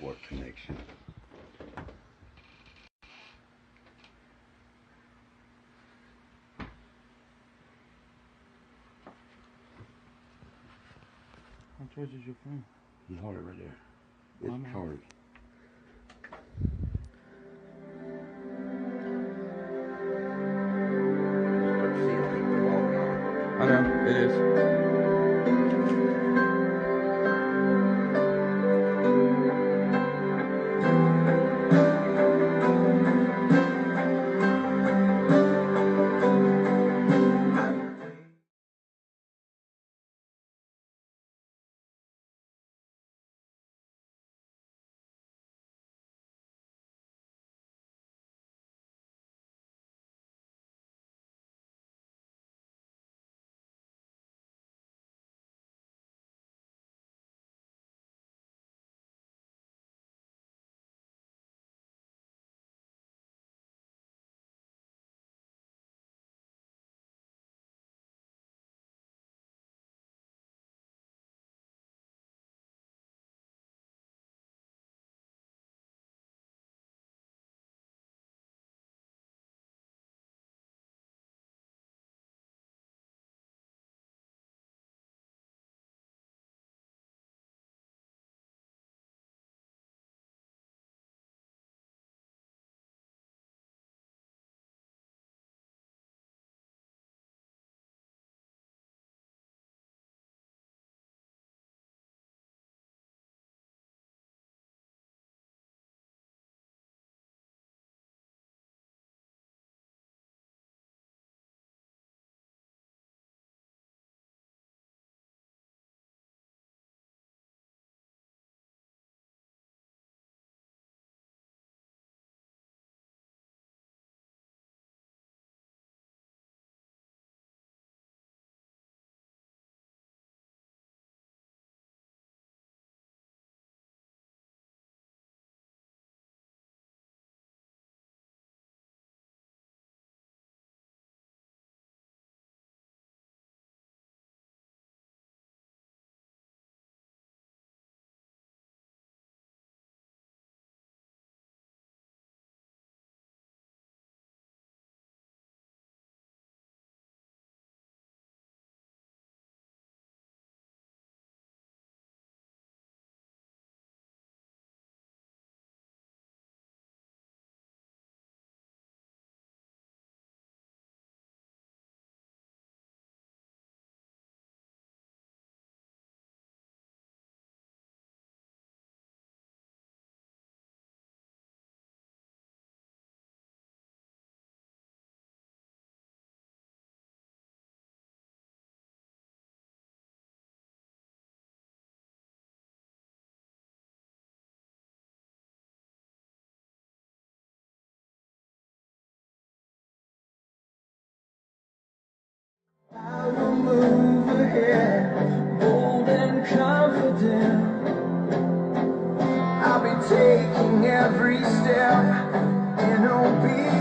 network connection. How charged is your phone? You hold it right there. It's charged. I know, it is. I will move ahead, bold and confident. I'll be taking every step in obedience.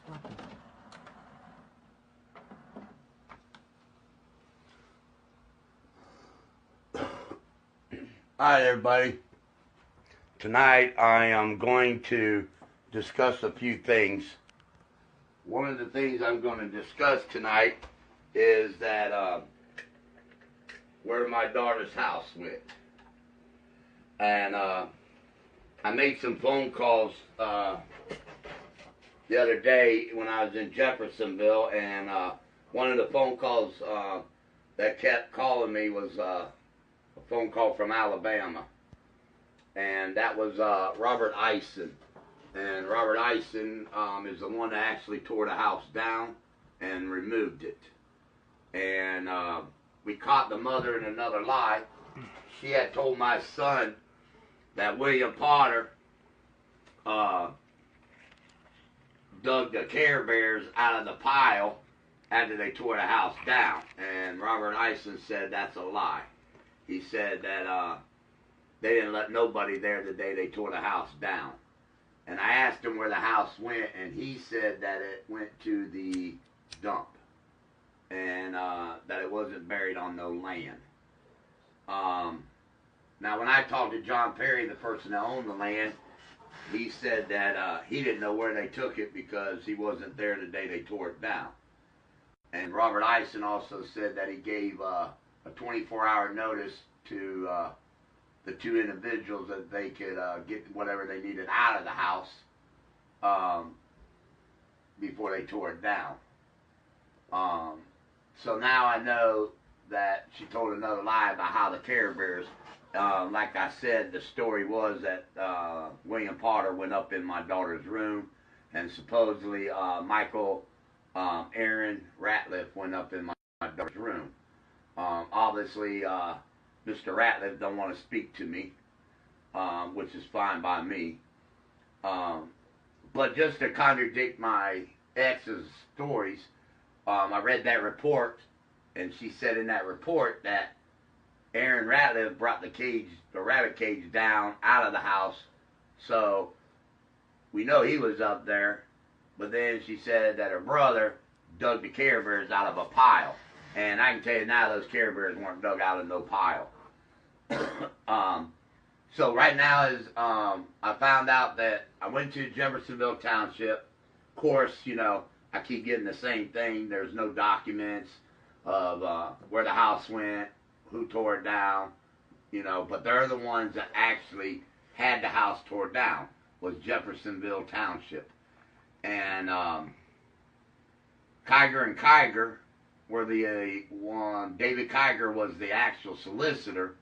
stop it. Hi everybody. Tonight I am going to discuss a few things. One of the things I'm going to discuss tonight is that where my daughter's house went. And I made some phone calls the other day when I was in Jeffersonville, and one of the phone calls that kept calling me was a phone call from Alabama, and that was Robert Eisen. And Robert Eisen is the one that actually tore the house down and removed it. And we caught the mother in another lie. She had told my son that William Potter dug the Care Bears out of the pile after they tore the house down. And Robert Eisen said that's a lie. He said that they didn't let nobody there the day they tore the house down. And I asked him where the house went, and he said that it went to the dump, and that it wasn't buried on no land. Now, when I talked to John Perry, the person that owned the land, he said that he didn't know where they took it because he wasn't there the day they tore it down. And Robert Eisen also said that he gave a 24-hour notice to the two individuals that they could get whatever they needed out of the house before they tore it down. So now I know that she told another lie about how the Care Bears, like I said, the story was that William Potter went up in my daughter's room, and supposedly Michael Aaron Ratliff went up in my daughter's room. Obviously, Mr. Ratliff don't want to speak to me, which is fine by me. But just to contradict my ex's stories, I read that report, and she said in that report that Aaron Ratliff brought the rabbit cage down out of the house, so we know he was up there. But then she said that her brother dug the Care Bears out of a pile, and I can tell you now those Care Bears weren't dug out of no pile. So right now is I found out that I went to Jeffersonville Township. Of course, you know, I keep getting the same thing. There's no documents of where the house went, who tore it down, you know, but they're the ones that actually had the house tore down, was Jeffersonville Township. And Kiger and Kiger were the one. David Kiger was the actual solicitor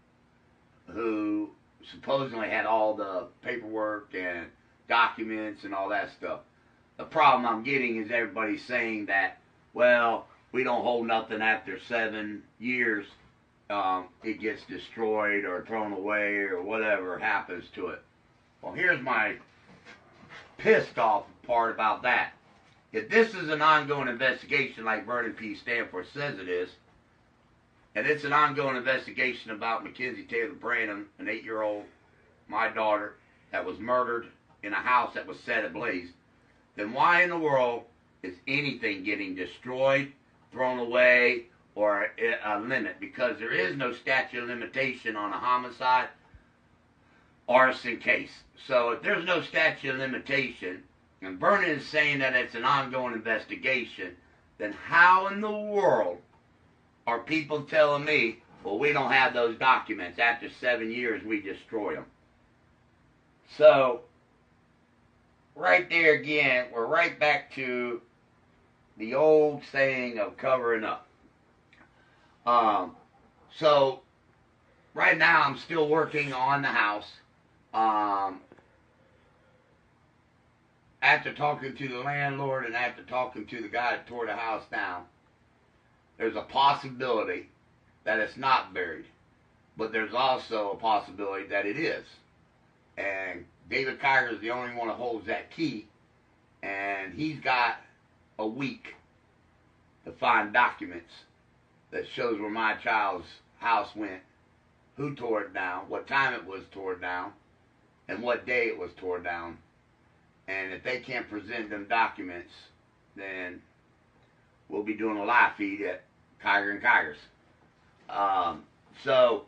who supposedly had all the paperwork and documents and all that stuff. The problem I'm getting is everybody saying that, well, we don't hold nothing after 7 years. It gets destroyed or thrown away or whatever happens to it. Well, here's my pissed off part about that. If this is an ongoing investigation like Vernon P. Stanford says it is, and it's an ongoing investigation about Mackenzie Taylor Branham, an 8-year-old, my daughter, that was murdered in a house that was set ablaze, then why in the world is anything getting destroyed, thrown away, or a limit? Because there is no statute of limitation on a homicide, arson case. So if there's no statute of limitation, and Vernon is saying that it's an ongoing investigation, then how in the world are people telling me, well, we don't have those documents. After 7 years, we destroy them. So, right there again, we're right back to the old saying of covering up. So, right now, I'm still working on the house. After talking to the landlord and after talking to the guy that tore the house down, there's a possibility that it's not buried, but there's also a possibility that it is. And David Kiger is the only one that holds that key, and he's got a week to find documents that shows where my child's house went, who tore it down, what time it was tore down, and what day it was tore down. And if they can't present them documents, then we'll be doing a live feed at Kiger and Kiger's. So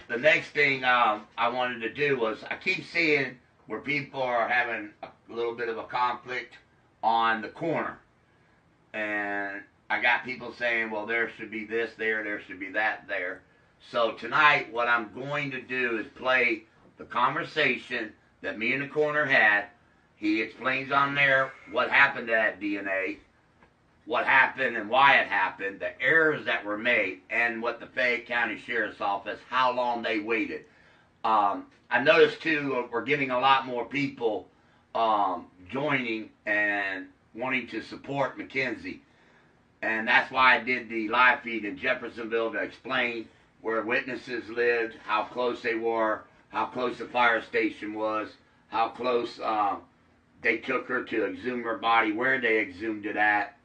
the next thing I wanted to do was, I keep seeing where people are having a little bit of a conflict on the corner. And I got people saying, well, there should be this there should be that there. So tonight, what I'm going to do is play the conversation that me and the coroner had. He explains on there what happened to that DNA, what happened and why it happened, the errors that were made, and what the Fayette County Sheriff's Office, how long they waited. I noticed, too, we're getting a lot more people joining and wanting to support Mackenzie. And that's why I did the live feed in Jeffersonville to explain where witnesses lived, how close they were, how close the fire station was, how close they took her to exhume her body, where they exhumed it at,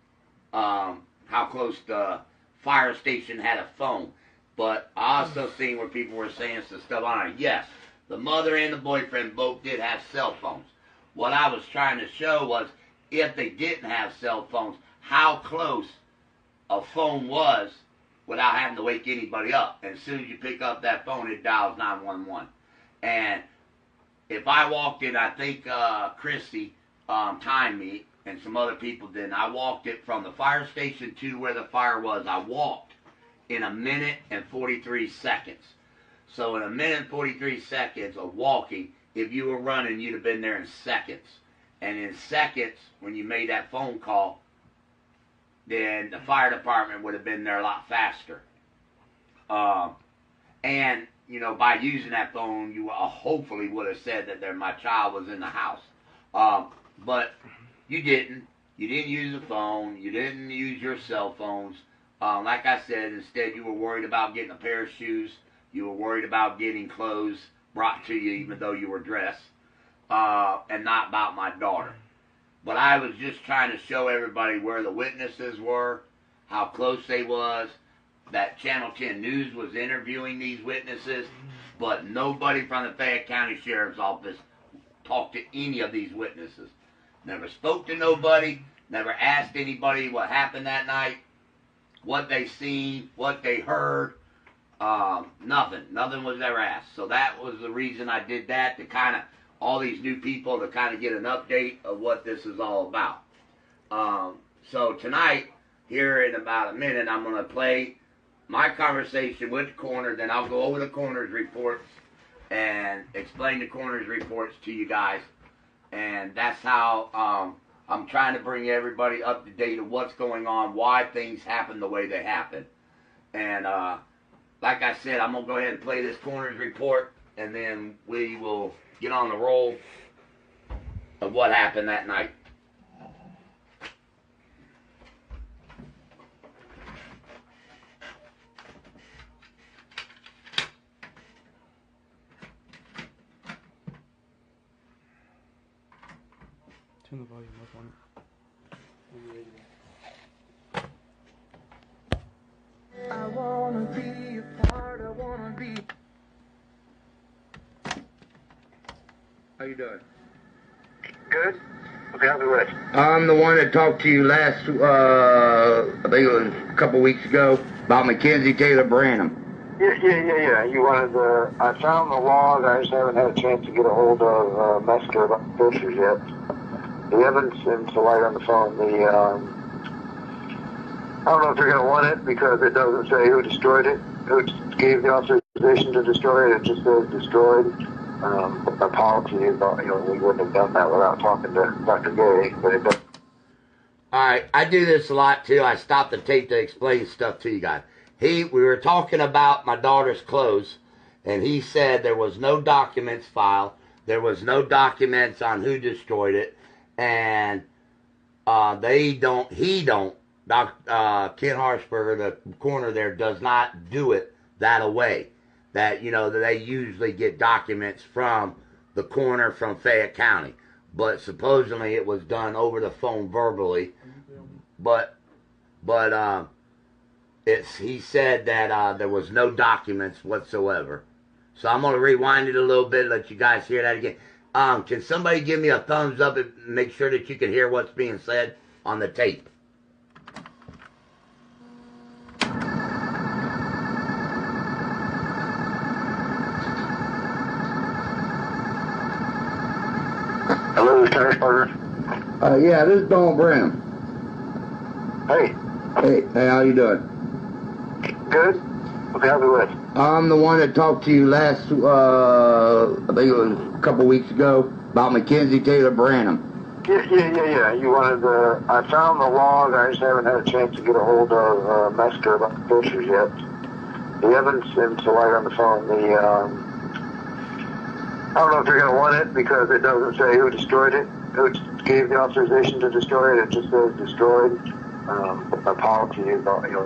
how close the fire station had a phone. But I also seen where people were saying some stuff on it. Yes, the mother and the boyfriend both did have cell phones. What I was trying to show was, if they didn't have cell phones, how close a phone was without having to wake anybody up. And as soon as you pick up that phone, it dials 911. And if I walked in, I think Christy timed me, and some other people did. I walked it from the fire station to where the fire was. I walked in 1 minute and 43 seconds. So in 1 minute and 43 seconds of walking, if you were running, you'd have been there in seconds. And in seconds, when you made that phone call, then the fire department would have been there a lot faster. And, you know, by using that phone, you hopefully would have said that my child was in the house. But you didn't. You didn't use the phone. You didn't use your cell phones. Like I said, instead you were worried about getting a pair of shoes. You were worried about getting clothes brought to you even though you were dressed. And not about my daughter. But I was just trying to show everybody where the witnesses were, how close they was, that Channel 10 News was interviewing these witnesses, but nobody from the Fayette County Sheriff's Office talked to any of these witnesses. Never spoke to nobody, never asked anybody what happened that night, what they seen, what they heard, nothing. Nothing was ever asked. So that was the reason I did that, to kind of, all these new people, to kind of get an update of what this is all about. So tonight, here in about a minute, I'm going to play my conversation with the coroner, then I'll go over the coroner's reports and explain the coroner's reports to you guys. And that's how I'm trying to bring everybody up to date of what's going on, why things happen the way they happen. And like I said, I'm going to go ahead and play this coroner's report, and then we will get on the roll of what happened that night. Turn the volume up on it. I wanna be a part, I wanna be. How you doing? Good. Okay, I'll be with. I'm the one that talked to you last, I think it was a couple weeks ago, about Mackenzie Taylor Branham. Yeah. You wanted the. I found the log. I just haven't had a chance to get a hold of Metzger about the pictures yet. The evidence seems to light on the phone. I don't know if they're going to want it because it doesn't say who destroyed it, who gave the authorization to destroy it. It just says destroyed. My policy is, we wouldn't have done that without talking to Dr. Gay, but it doesn't. Alright, I do this a lot too. I stop the tape to explain stuff to you guys. We were talking about my daughter's clothes, and he said there was no documents filed. There was no documents on who destroyed it, and Ken Harshberger, the coroner there, does not do it that way. That, that they usually get documents from the coroner from Fayette County. But supposedly it was done over the phone verbally. But he said that there was no documents whatsoever. So I'm going to rewind it a little bit, let you guys hear that again. Can somebody give me a thumbs up and make sure that you can hear what's being said? on the tape. Hello, Lieutenant Carter. Yeah, this is Donald Branham. Hey, Hey, how you doing? good? What can I help you with? I'm the one that talked to you last, I think it was a couple weeks ago, about Mackenzie Taylor Branham. Yeah. You wanted the... I found the log. I just haven't had a chance to get a hold of Mesker about the pictures yet. The evidence seems to light on the phone. I don't know if you're going to want it because it doesn't say who destroyed it, who gave the authorization to destroy it. It just says destroyed. My policy is,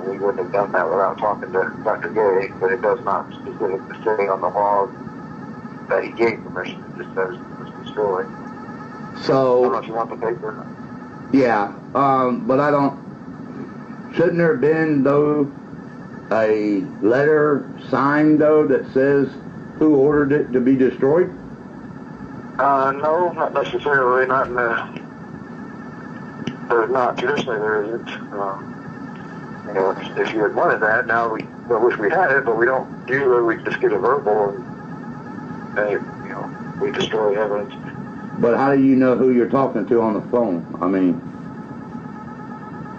we wouldn't have done that without talking to Dr. Gay, but it does not specifically say on the log that he gave permission. It just says it was destroyed. I don't know if you want the paper or not. Yeah, but I don't... Shouldn't there have been, though, a letter signed, though, that says who ordered it to be destroyed? No, not necessarily. Not in the... There's not. Traditionally, there isn't. If you had wanted that, now we wish we had it, but we don't usually. We just get a verbal and we destroy evidence. But how do you know who you're talking to on the phone? I mean...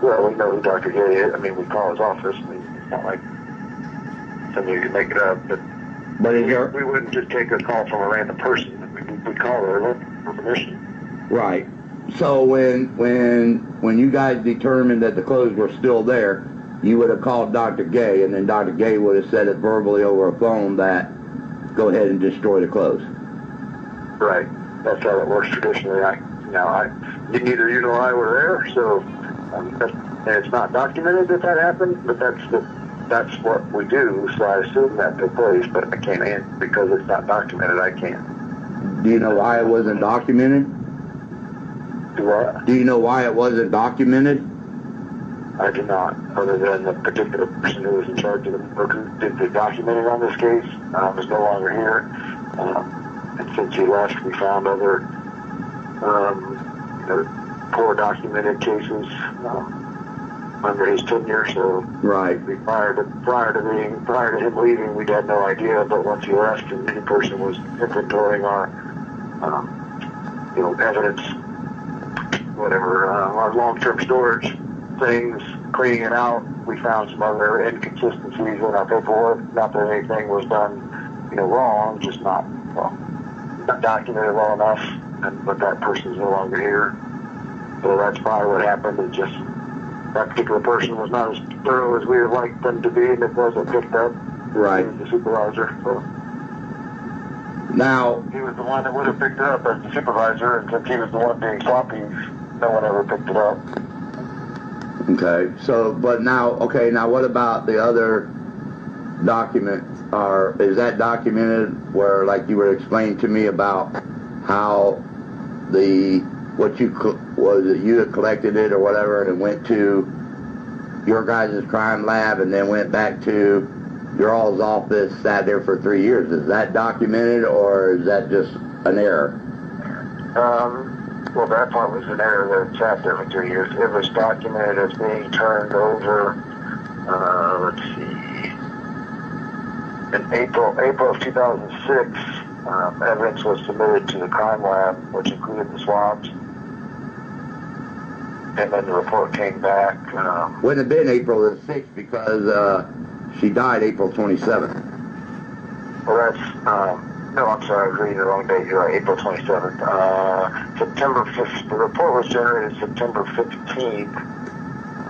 Well, we know who Dr. Gay is. I mean, we call his office. It's not like somebody can make it up. But is there... we wouldn't just take a call from a random person. We'd call her for permission. Right. So when you guys determined that the clothes were still there, you would have called Dr. Gay, and then Dr. Gay would have said it verbally over a phone that go ahead and destroy the clothes. Right. That's how it works traditionally. Neither you nor I were there, so and it's not documented that happened, but that's what we do. So I assume that took place, but I can't answer because it's not documented. I can't. Do you know why it wasn't documented? Do what? Do you know why it wasn't documented? I do not, other than the particular person who was in charge of the work who did the documenting on this case is no longer here. And since he left, we found other poor documented cases under his tenure. So right. Prior to him leaving, we had no idea. But once he left, and the person was inventorying our evidence, whatever, our long-term storage things, cleaning it out, we found some other inconsistencies in our paperwork. Not that anything was done, wrong, just not documented well enough. But that person's no longer here. So that's probably what happened. It just that particular person was not as thorough as we would like them to be, and it wasn't picked up. Right. He was the supervisor. So now he was the one that would have picked it up as the supervisor, and since he was the one being sloppy, no one ever picked it up. Okay. So, but now what about the other document? Or is that documented where, like you were explaining to me about how you had collected it or whatever and went to your guys' crime lab and then went back to your all's office, sat there for 3 years? Is that documented or is that just an error? Well, that part was an error that it sat there for 3 years. It was documented as being turned over, let's see, in April of 2006, evidence was submitted to the crime lab, which included the swabs. And then the report came back. Wouldn't have been April the 6th because she died April 27th. Well, that's, no, I'm sorry, I was reading the wrong date. You're right, April 27th. September 5th, the report was generated September 15th.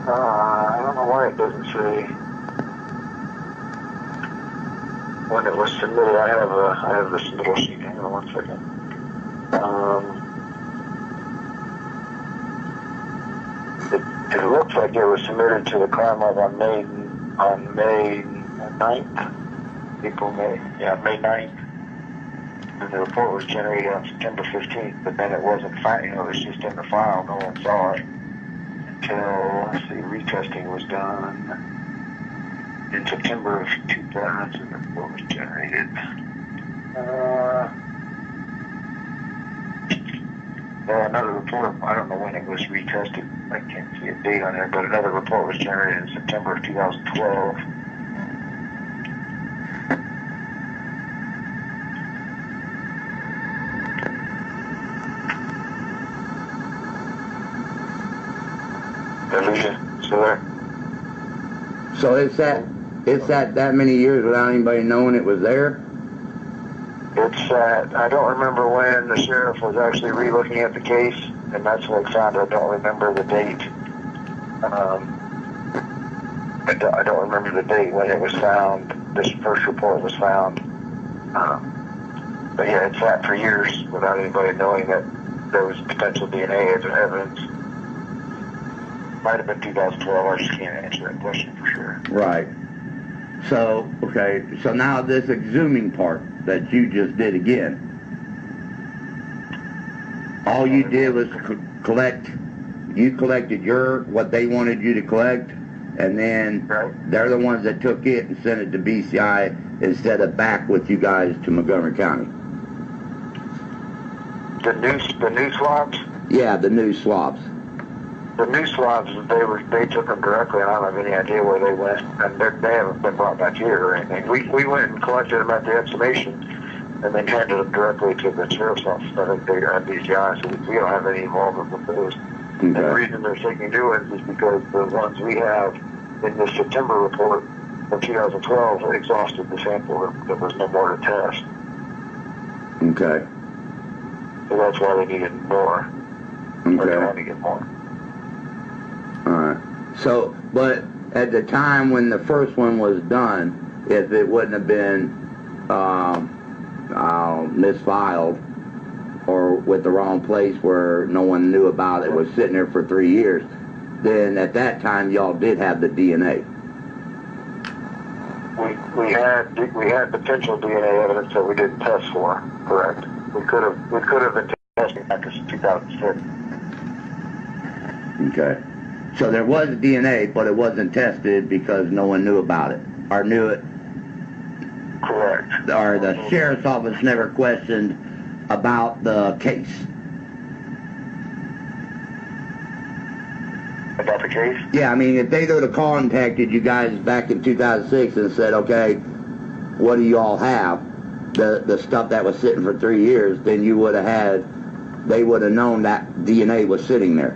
I don't know why it doesn't say when it was submitted. I have the submittal sheet. Hang on 1 second. It looks like it was submitted to the crime lab on May 9th. May 9th. And the report was generated on September 15th, but then it wasn't found. It was just in the file. No one saw it until, retesting was done in September of 2000. The report was generated. Another report, I don't know when it was retested. I can't see a date on there, but another report was generated in September of 2012. Alicia, still there? So it's that many years without anybody knowing it was there? It's I don't remember when the sheriff was actually re-looking at the case, and that's what I found. I don't remember the date. I don't remember the date when it was found. This first report was found. But yeah, it sat for years without anybody knowing that there was potential DNA as evidence. Might have been 2012. I just can't answer that question for sure. Right. So, okay, so now this exhuming part that you just did again, all you did was you collected what they wanted you to collect, and then they're the ones that took it and sent it to BCI instead of back with you guys to Montgomery County. The new swabs? Yeah, the new swabs. The new swabs, they took them directly, and I don't have any idea where they went, and they haven't been brought back here or anything. We went and collected them at the exhumation, and then handed them directly to the sheriff's office. I think they're at BCI, so we don't have any involvement with those. Okay. And the reason they're taking new ones is because the ones we have in the September report of 2012 exhausted the sample. There was no more to test. Okay. So that's why they needed more. Okay. Or they want to get more. Alright. So, but at the time when the first one was done, if it wouldn't have been misfiled or with the wrong place where no one knew about it, was sitting there for 3 years, then at that time y'all did have the DNA. We had potential DNA evidence that we didn't test for. Correct. We could have been testing back in 2006. Okay. So there was DNA, but it wasn't tested because no one knew about it, or knew it. Correct. Or the sheriff's office never questioned about the case. About the case? Yeah, I mean, if they would have contacted you guys back in 2006 and said, okay, what do you all have? The stuff that was sitting for 3 years, then you would have they would have known that DNA was sitting there.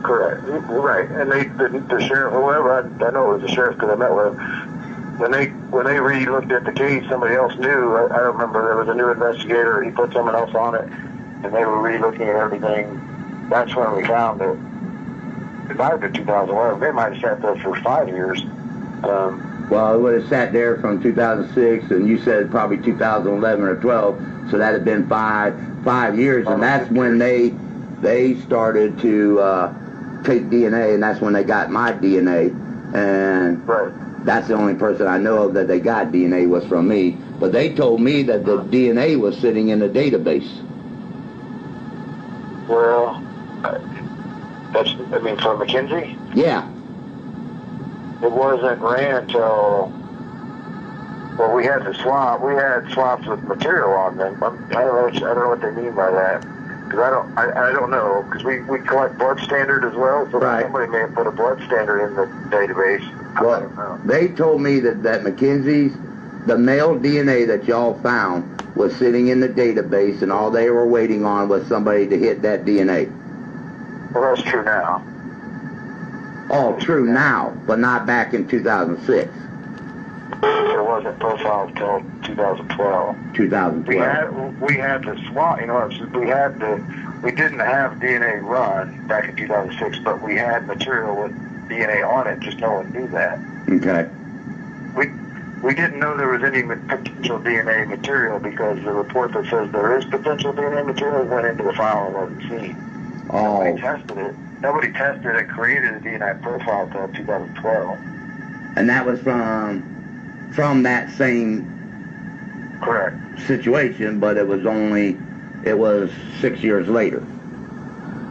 Correct. Right. And the sheriff, whoever, I know it was the sheriff because I met with him. When they re-looked at the case, somebody else knew. I don't remember. There was a new investigator. He put someone else on it, and they were re-looking at everything. That's when we found it. It might have been 2011. They might have sat there for 5 years. Well, it would have sat there from 2006, and you said probably 2011 or 12, so that had been five years, and that's when they started to take DNA, and that's when they got my DNA, and that's the only person I know of that they got DNA was from me. But they told me that the DNA was sitting in a database. Well, for Mackenzie? Yeah. It wasn't ran until, well, we had the swab. We had swabs with material on them. I don't know what they mean by that. Because I don't know, because we collect blood standard as well, so somebody may have put a blood standard in the database. Well, I don't know. they told me that Mackenzie's, the male DNA that y'all found was sitting in the database, and all they were waiting on was somebody to hit that DNA. Well, that's true now. Oh, true now, but not back in 2006. It wasn't profiled until 2012. 2012. We had the swab, we didn't have DNA run back in 2006, but we had material with DNA on it, just no one knew that. Okay. We didn't know there was any potential DNA material because the report that says there is potential DNA material went into the file and wasn't seen. Oh. Nobody tested it. Nobody tested it and created a DNA profile until 2012. And that was from that same situation, but it was 6 years later.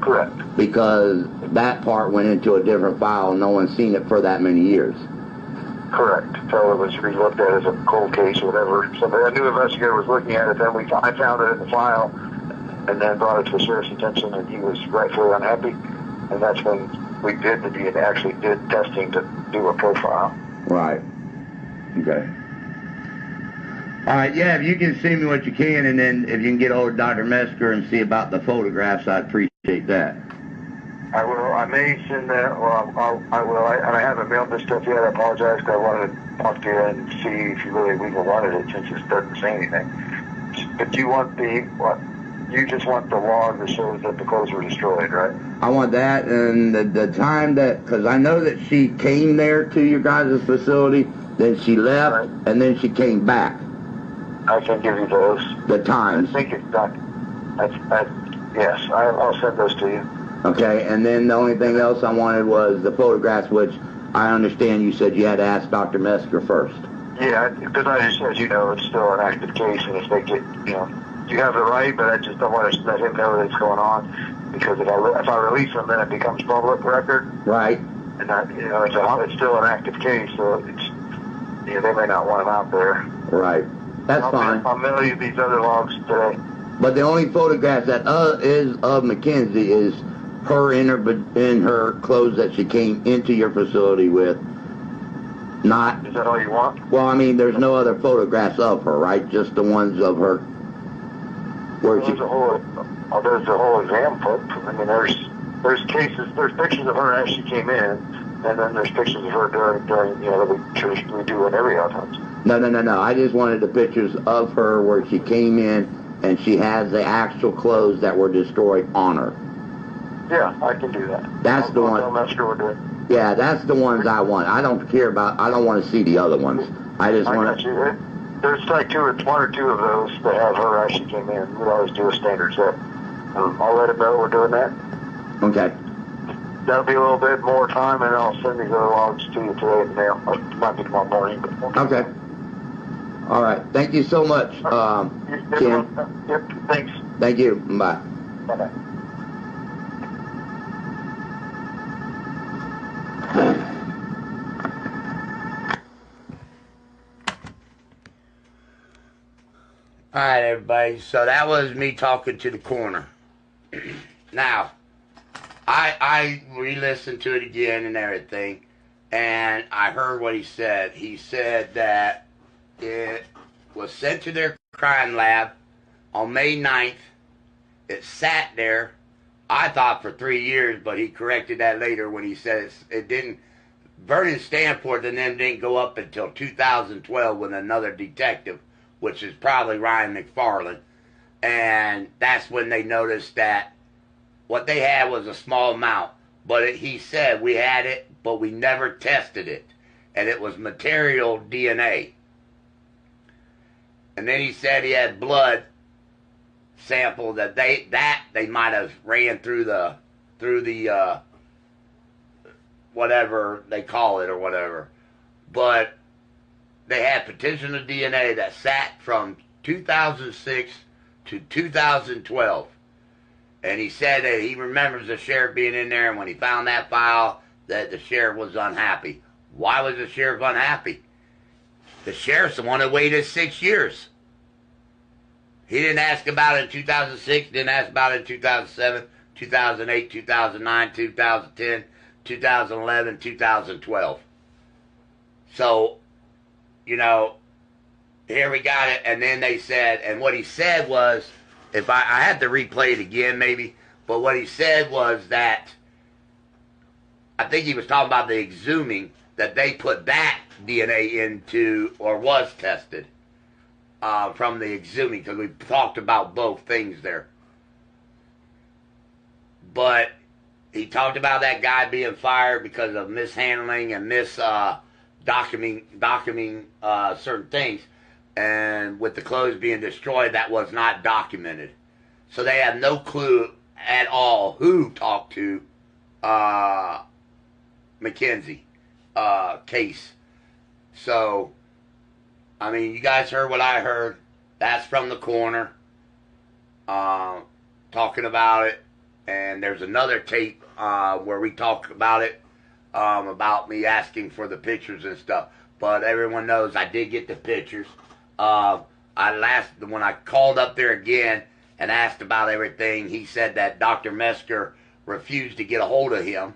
Correct. Because that part went into a different file and no one's seen it for that many years. Correct. So it was re-looked at as a cold case or whatever. A new investigator was looking at it, then I found it in the file and then brought it to the sheriff's attention, and he was rightfully unhappy. and that's when we did the DNA, actually did testing to do a profile. Right. Okay. All right, yeah, if you can send me what you can, and then if you can get hold of Dr. Mesker and see about the photographs, I'd appreciate that. I will. I may send that. Well, I will. I haven't mailed this stuff yet. I apologize because I wanted to talk to you and see if you really even wanted it, since it doesn't say anything. But you want what? You just want the log that shows that the clothes were destroyed, right? I want that, and the time that, because I know that she came there to your guys' facility, then she left, right, and then she came back. I can give you those. The times. I think it's done. Yes, I'll send those to you. Okay, and then the only thing else I wanted was the photographs, which I understand you said you had to ask Dr. Mesker first. Yeah, because I just, as you know, it's still an active case, and if they get, you have the right, but I just don't want to let him know that it's going on, because if I release him, then it becomes public record. Right. And that, it's still an active case, so it's, they may not want him out there. Right. That's fine. I'll mail you these other logs today. But the only photograph that is of Mackenzie is her in her clothes that she came into your facility with. Not. Is that all you want? Well, I mean, there's no other photographs of her, right? Just the ones of her. Where there's a whole exam book. I mean, there's pictures of her as she came in, and then there's pictures of her during that we do in every autopsy. No. I just wanted the pictures of her where she came in and she has the actual clothes that were destroyed on her. Yeah, I can do that. That's the one. I'm not sure we're doing. Yeah, that's the ones I want. I don't want to see the other ones. I just want to. There's like one or two of those that have her as she came in. We always do a standard set. I'll let him know we're doing that. Okay. That'll be a little bit more time, and I'll send these other logs to you today in the mail. It might be tomorrow morning. But okay. All right. Thank you so much, Ken. Yep. Thanks. Thank you. Bye. Bye-bye. All right, everybody. So that was me talking to the coroner. Now, I re-listened to it again and everything, and I heard what he said. He said that it was sent to their crime lab on May 9th. It sat there, I thought, for 3 years, but he corrected that later when he said it didn't. Vernon Stanford and them didn't go up until 2012 with another detective, which is probably Ryan McFarland. And that's when they noticed that what they had was a small amount. But he said we had it, but we never tested it. And it was material DNA. And then he said he had blood sample that they might have ran through the whatever they call it or whatever. But they had petition of DNA that sat from 2006 to 2012. And he said that he remembers the sheriff being in there, and when he found that file, that the sheriff was unhappy. Why was the sheriff unhappy? The sheriff's the one that waited 6 years. He didn't ask about it in 2006, didn't ask about it in 2007, 2008, 2009, 2010, 2011, 2012. So, here we got it, and then they said, and what he said was, if I had to replay it again maybe, but what he said was that, I think he was talking about the exhuming, that they put that DNA into, or was tested, from the exhuming, because we talked about both things there. But he talked about that guy being fired because of mishandling and documenting certain things, and with the clothes being destroyed, that was not documented. So they have no clue at all who talked to Mackenzie case. So, I mean, you guys heard what I heard. That's from the coroner talking about it. And there's another tape where we talk about it, about me asking for the pictures and stuff. But everyone knows I did get the pictures. When I called up there again and asked about everything, he said that Dr. Mesker refused to get a hold of him.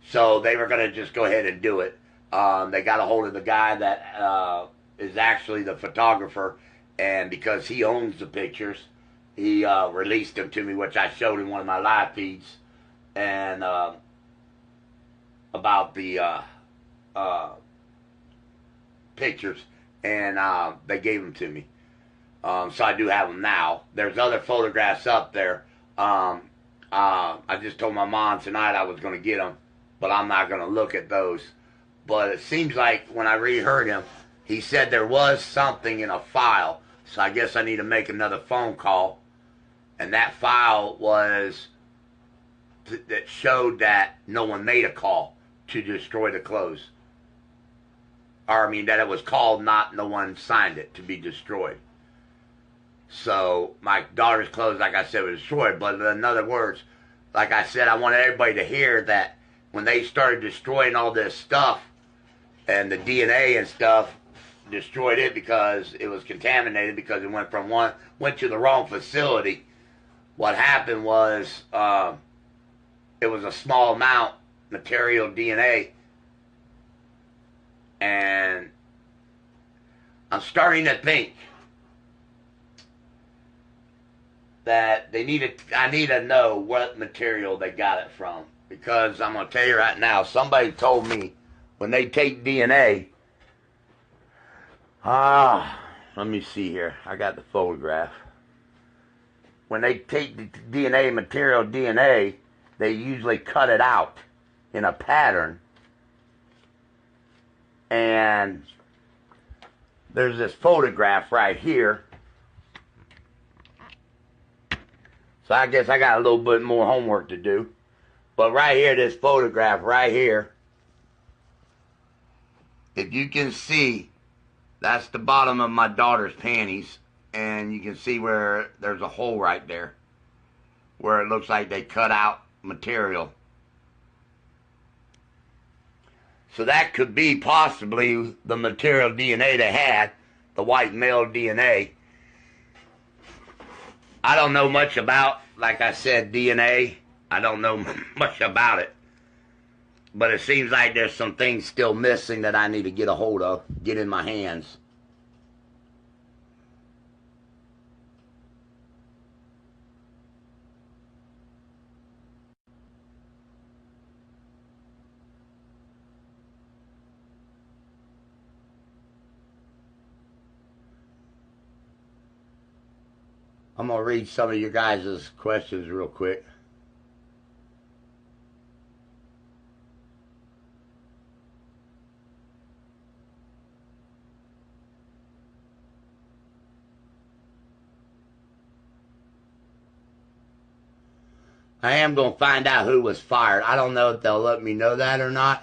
So they were going to just go ahead and do it. They got a hold of the guy that is actually the photographer, and because he owns the pictures, he released them to me, which I showed in one of my live feeds, and about the pictures, and they gave them to me. So I do have them now. There's other photographs up there. I just told my mom tonight I was going to get them, but I'm not going to look at those. But it seems like when I reheard him, he said there was something in a file. So I guess I need to make another phone call. And that file was that showed that no one made a call to destroy the clothes. Or I mean that it was called, not no one signed it to be destroyed. So my daughter's clothes, like I said, were destroyed. But in other words, like I said, I wanted everybody to hear that when they started destroying all this stuff and the DNA and stuff, destroyed it because it was contaminated because it went to the wrong facility. What happened was it was a small amount material DNA, and I'm starting to think that I need to know what material they got it from, because I'm going to tell you right now, somebody told me when they take DNA, let me see here, I got the photograph. When they take the DNA, material DNA, they usually cut it out in a pattern. And there's this photograph right here. So I guess I got a little bit more homework to do. But right here, this photograph right here, if you can see, that's the bottom of my daughter's panties. And you can see where there's a hole right there, where it looks like they cut out material. So that could be possibly the material DNA they had, the white male DNA. I don't know much about, like I said, DNA. I don't know much about it. But it seems like there's some things still missing that I need to get a hold of, get in my hands. I'm going to read some of your guys' questions real quick. I am going to find out who was fired. I don't know if they'll let me know that or not.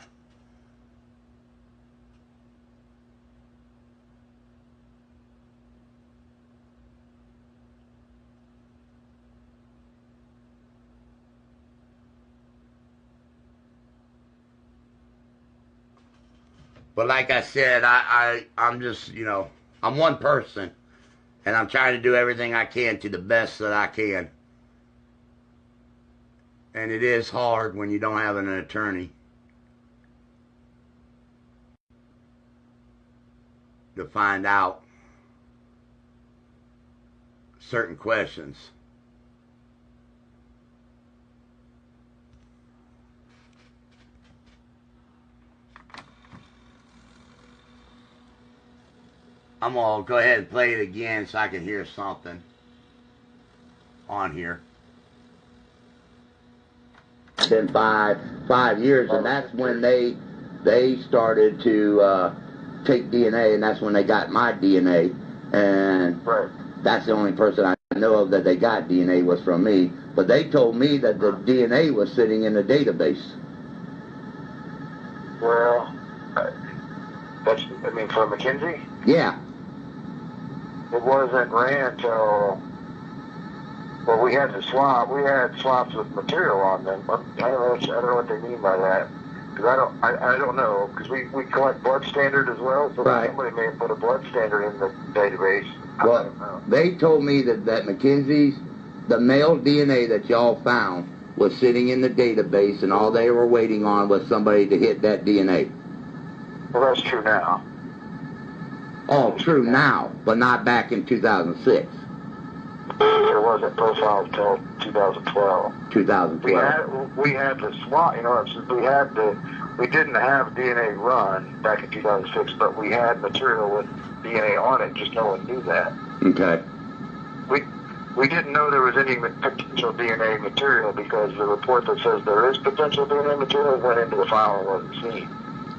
But like I said, I'm just, I'm one person, and I'm trying to do everything I can to the best that I can. And it is hard when you don't have an attorney to find out certain questions. I'm going to go ahead and play it again so I can hear something on here. It's been five years, and that's when they started to take DNA, and that's when they got my DNA. And Right. that's the only person I know of that they got DNA was from me. But they told me that the DNA was sitting in the database. Well, for Mackenzie, Yeah. it wasn't ran till, well, we had swaps with material on them. I don't know what they mean by that. Because I don't know, because we collect blood standard as well, so Right. somebody may have put a blood standard in the database. I Well, don't know. they told me that Mackenzie's, the male DNA that y'all found was sitting in the database, and all they were waiting on was somebody to hit that DNA. Well, that's true now. Oh, true now, but not back in 2006. It wasn't profiled until 2012. 2012. We had the SWAT, we didn't have DNA run back in 2006, but we had material with DNA on it, just no one knew that. Okay. We didn't know there was any potential DNA material because the report that says there is potential DNA material went into the file and wasn't seen.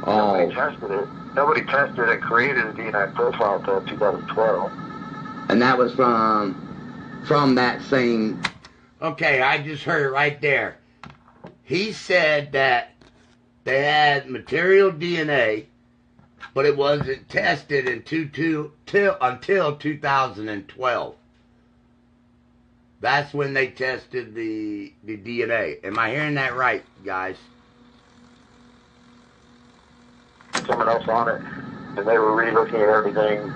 Oh. Nobody tested it. Nobody tested and created a DNA profile until 2012. And that was from that same... Okay, I just heard it right there. He said that they had material DNA, but it wasn't tested until 2012. That's when they tested the DNA. Am I hearing that right, guys? Someone else on it, and they were re-looking at everything.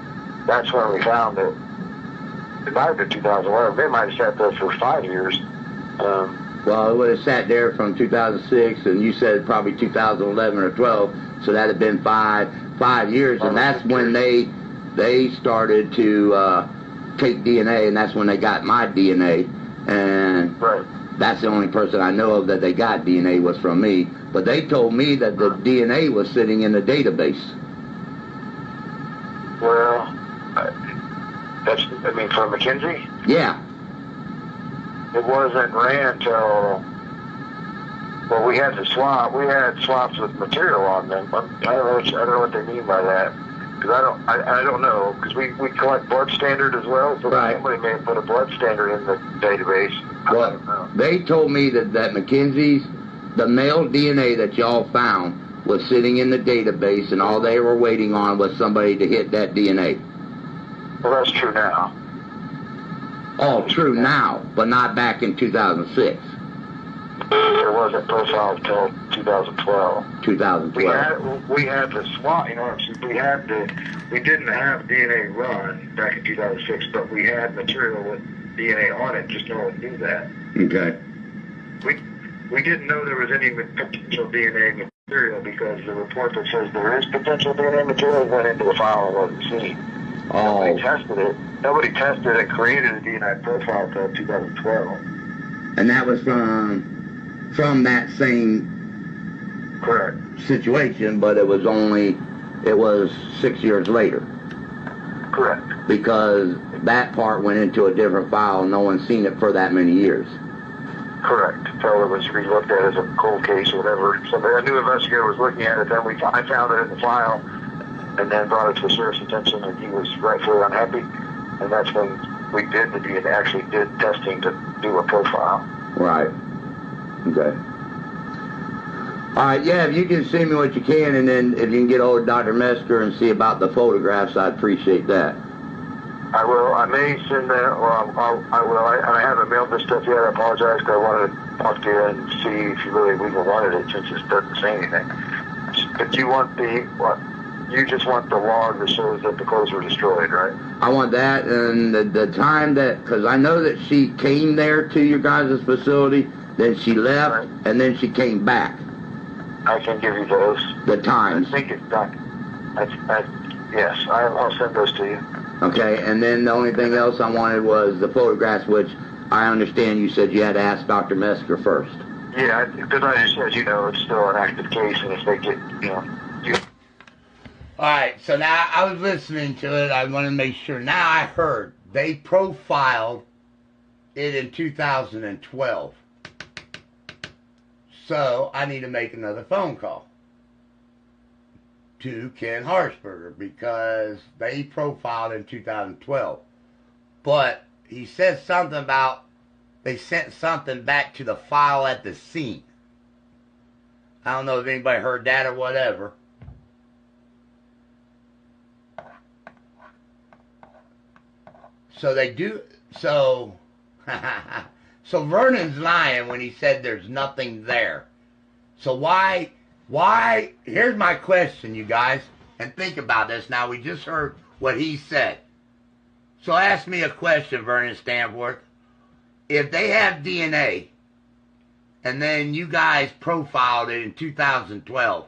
That's when we found it. It might have been 2011. They might have sat there for 5 years. Well, it would have sat there from 2006, and you said probably 2011 or 12, so that had been five years, and that's when they started to take DNA, and that's when they got my DNA, and Right. that's the only person I know of that they got DNA was from me. But they told me that the DNA was sitting in the database. Well, for Mackenzie, Yeah. it wasn't ran till. Well, we had the swap. We had swaps with material on them. I don't know what they mean by that. Because I don't know. Because we collect blood standard as well. So Right. somebody may have put a blood standard in the database. I Well, don't know. they told me that Mackenzie's, the male DNA that y'all found was sitting in the database, and all they were waiting on was somebody to hit that DNA. Well, that's true now. Oh, true now, but not back in 2006. It wasn't profiled until 2012. 2012. We had the SWAT, we didn't have DNA run back in 2006, but we had material with DNA on it, just no one knew that. Okay. We didn't know there was any potential DNA material because the report that says there is potential DNA material went into the file and wasn't seen. Oh. Nobody tested it. Nobody tested and created a DNA profile until 2012. And that was from that same Correct. situation, but it was 6 years later. Correct. Because that part went into a different file and no one's seen it for that many years. Correct. So it was re-looked at as a cold case or whatever. A new investigator was looking at it, then I found it in the file, and then brought it to the sheriff's attention, and he was rightfully unhappy. And that's when we did the DNA, actually did testing to do a profile. Right. Okay. All right, yeah, if you can send me what you can, and then if you can get hold of Dr. Mesker and see about the photographs, I'd appreciate that. I will. I may send that, or I will. I haven't mailed this stuff yet. I apologize, because I wanted to talk to you and see if you really even wanted it, since it doesn't say anything. But you want you just want the log that shows that the clothes were destroyed, right? I want that, and the time that, because I know that she came there to your guys' facility, then she left, Right. and then she came back. I can give you those. The times. I think it's not. Yes, I'll send those to you. Okay, and then the only thing else I wanted was the photographs, which I understand you said you had to ask Dr. Mesker first. Yeah, because I just said, it's still an active case, and if they get, All right, so now I was listening to it. I want to make sure. Now I heard they profiled it in 2012. So I need to make another phone call to Ken Harshberger, because they profiled in 2012. But he said something about they sent something back to the file at the scene. I don't know if anybody heard that or whatever. So they do, so Vernon's lying when he said there's nothing there. So why, here's my question, you guys, and think about this. Now, we just heard what he said. So ask me a question, Vernon Stanforth. If they have DNA and then you guys profiled it in 2012,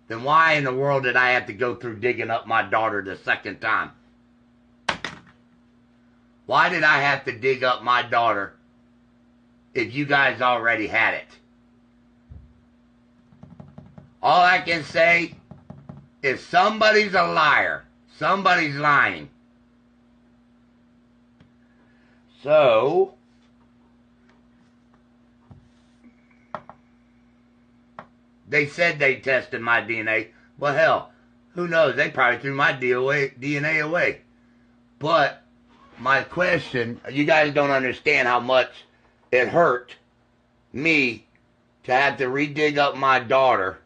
then why in the world did I have to go through digging up my daughter the second time? Why did I have to dig up my daughter if you guys already had it? All I can say is somebody's a liar. Somebody's lying. So, they said they tested my DNA. Well, hell, who knows? They probably threw my DNA away. But my question, you guys don't understand how much it hurt me to have to redig up my daughter.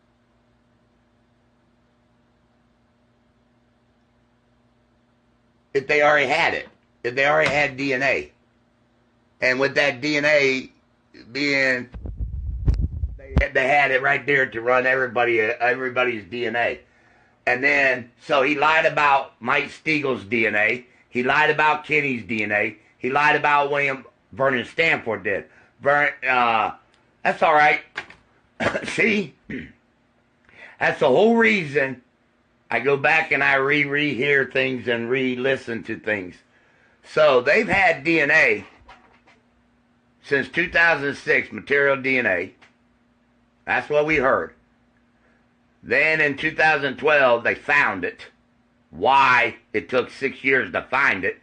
If they already had it. If they already had DNA. And with that DNA being, they had it right there to run everybody's DNA. And then, so he lied about Mike Stiegel's DNA. He lied about Kenny's DNA. He lied about Vernon Stanford did. That's all right. See? That's the whole reason I go back and I re-hear things and re-listen to things. So they've had DNA since 2006, material DNA. That's what we heard. Then in 2012, they found it. Why it took 6 years to find it.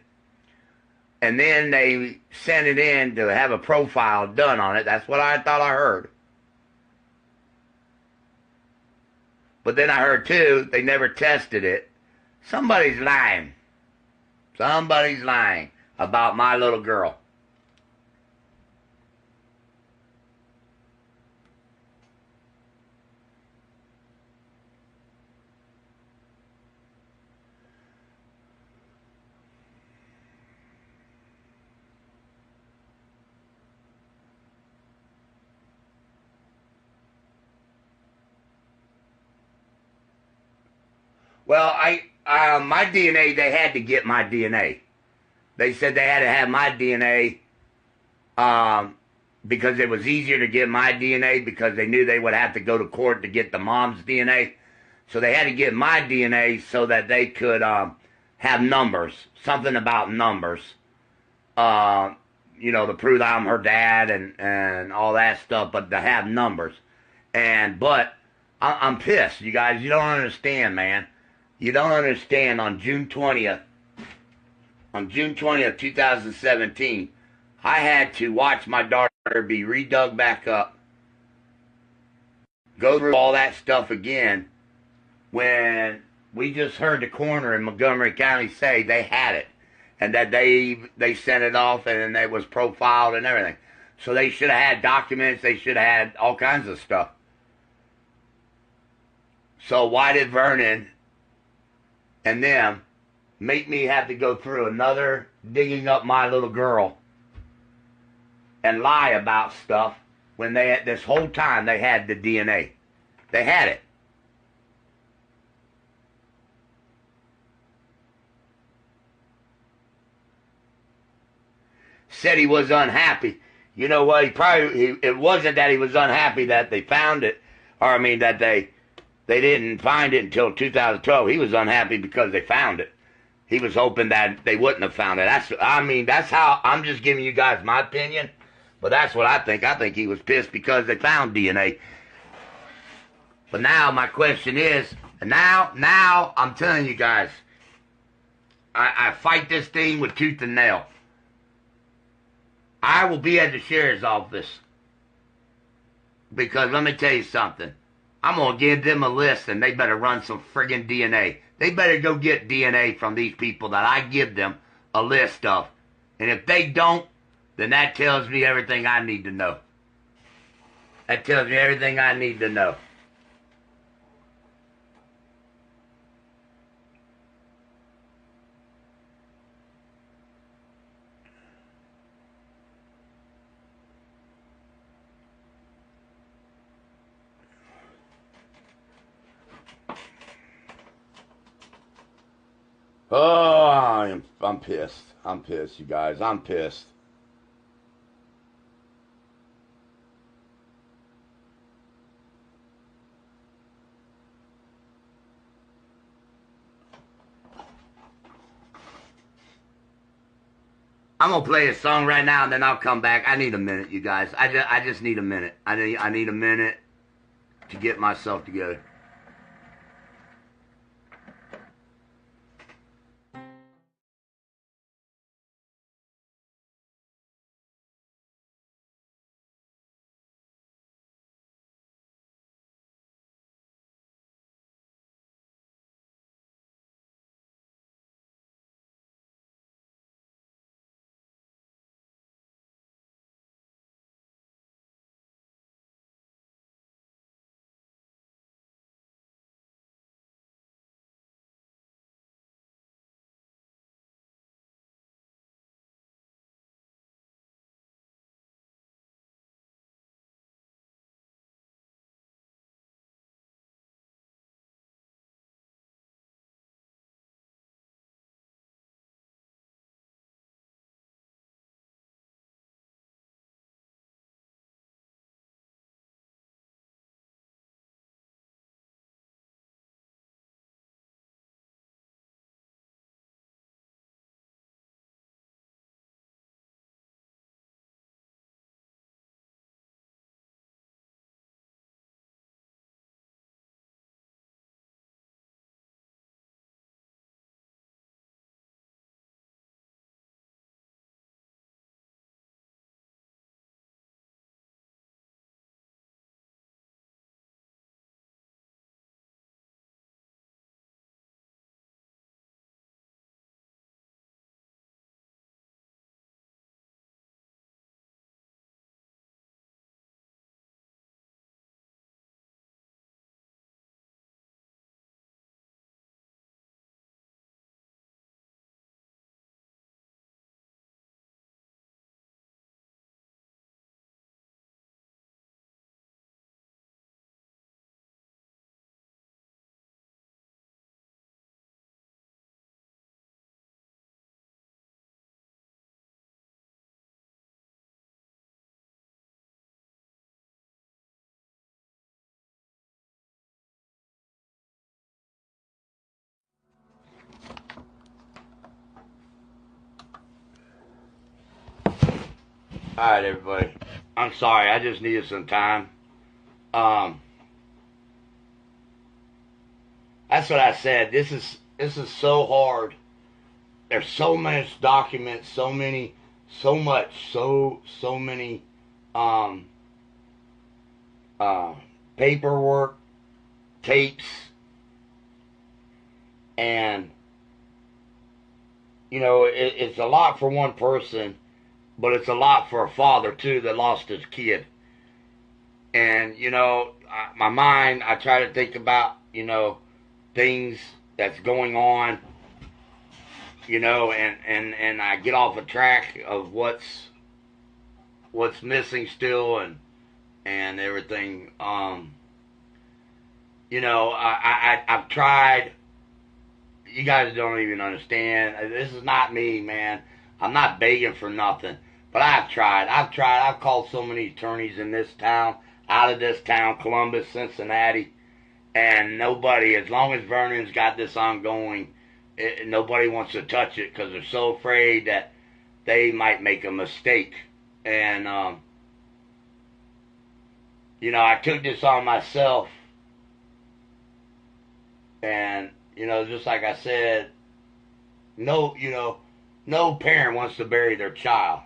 And then they sent it in to have a profile done on it. That's what I thought I heard. But then I heard, too, they never tested it. Somebody's lying. Somebody's lying about my little girl. Well, my DNA, they had to get my DNA. They said they had to have my DNA because it was easier to get my DNA because they knew they would have to go to court to get the mom's DNA. So they had to get my DNA so that they could have numbers, something about numbers, to prove that I'm her dad and all that stuff, but to have numbers. But I'm pissed, you guys. You don't understand, man. You don't understand. On June 20th, 2017, I had to watch my daughter be redug back up, go through all that stuff again, when we just heard the coroner in Montgomery County say they had it, and that they sent it off and it was profiled and everything. So they should have had documents, they should have had all kinds of stuff. So why did Vernon and them make me have to go through another digging up my little girl and lie about stuff when they had, this whole time they had the DNA? They had it. Said he was unhappy. You know what? It wasn't that he was unhappy that they found it, or that they didn't find it until 2012. He was unhappy because they found it. He was hoping that they wouldn't have found it. That's how, I'm just giving you guys my opinion, but that's what I think. I think he was pissed because they found DNA. But now my question is, now I'm telling you guys, I fight this thing with tooth and nail. I will be at the sheriff's office because let me tell you something. I'm going to give them a list and they better run some friggin' DNA. They better go get DNA from these people that I give them a list of. And if they don't, then that tells me everything I need to know. That tells me everything I need to know. Oh, I'm pissed. I'm pissed, you guys. I'm pissed. I'm gonna play a song right now, and then I'll come back. I need a minute, you guys. I just need a minute. I need a minute to get myself together. All right, everybody. I'm sorry. I just needed some time. That's what I said. This is so hard. There's so much documents, so many um paperwork, tapes, and it's a lot for one person, but it's a lot for a father too that lost his kid. And my mind, I try to think about things that's going on, and I get off a track of what's missing still, and everything. I've tried. You guys don't even understand. This is not me, man. I'm not begging for nothing, but I've tried. I've called so many attorneys in this town, out of this town, Columbus, Cincinnati, and nobody, as long as Vernon's got this ongoing, nobody wants to touch it because they're so afraid that they might make a mistake. And, I took this on myself, and, just like I said, no parent wants to bury their child.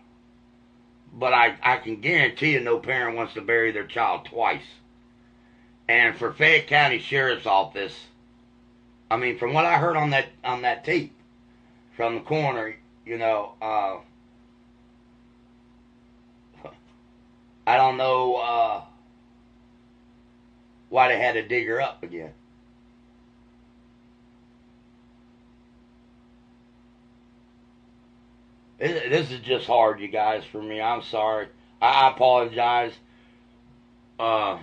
But I can guarantee you no parent wants to bury their child twice. And for Fayette County Sheriff's Office, I mean, from what I heard on that tape from the coroner, I don't know why they had to dig her up again. This is just hard, you guys, for me. I'm sorry. I apologize. I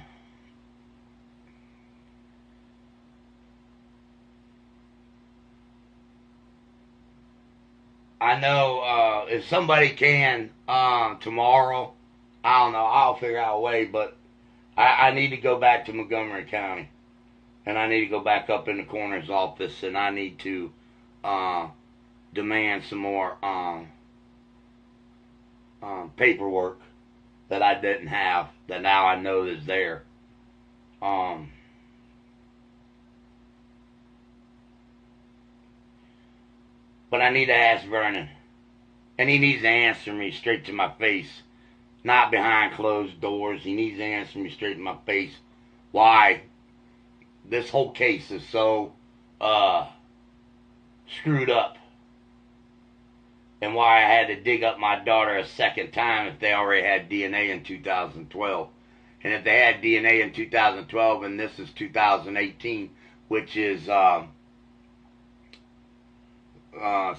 know if somebody can tomorrow, I don't know, I'll figure out a way, but I need to go back to Montgomery County, and I need to go back up in the coroner's office, and I need to demand some more paperwork that I didn't have that now I know is there. But I need to ask Vernon, and he needs to answer me straight to my face, not behind closed doors. He needs to answer me straight to my face why this whole case is so screwed up, and why I had to dig up my daughter a second time if they already had DNA in 2012. And if they had DNA in 2012 and this is 2018, which is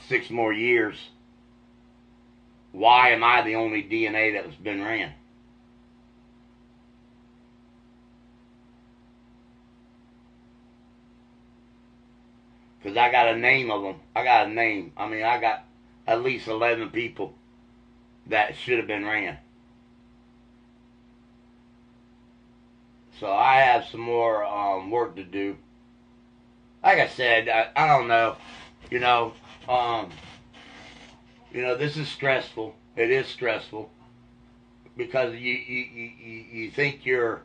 6 more years, why am I the only DNA that has been ran? Because I got a name of them. I got a name. I mean, I got at least 11 people that should have been ran. So I have some more work to do. Like I said, I don't know. This is stressful. It is stressful because you think you're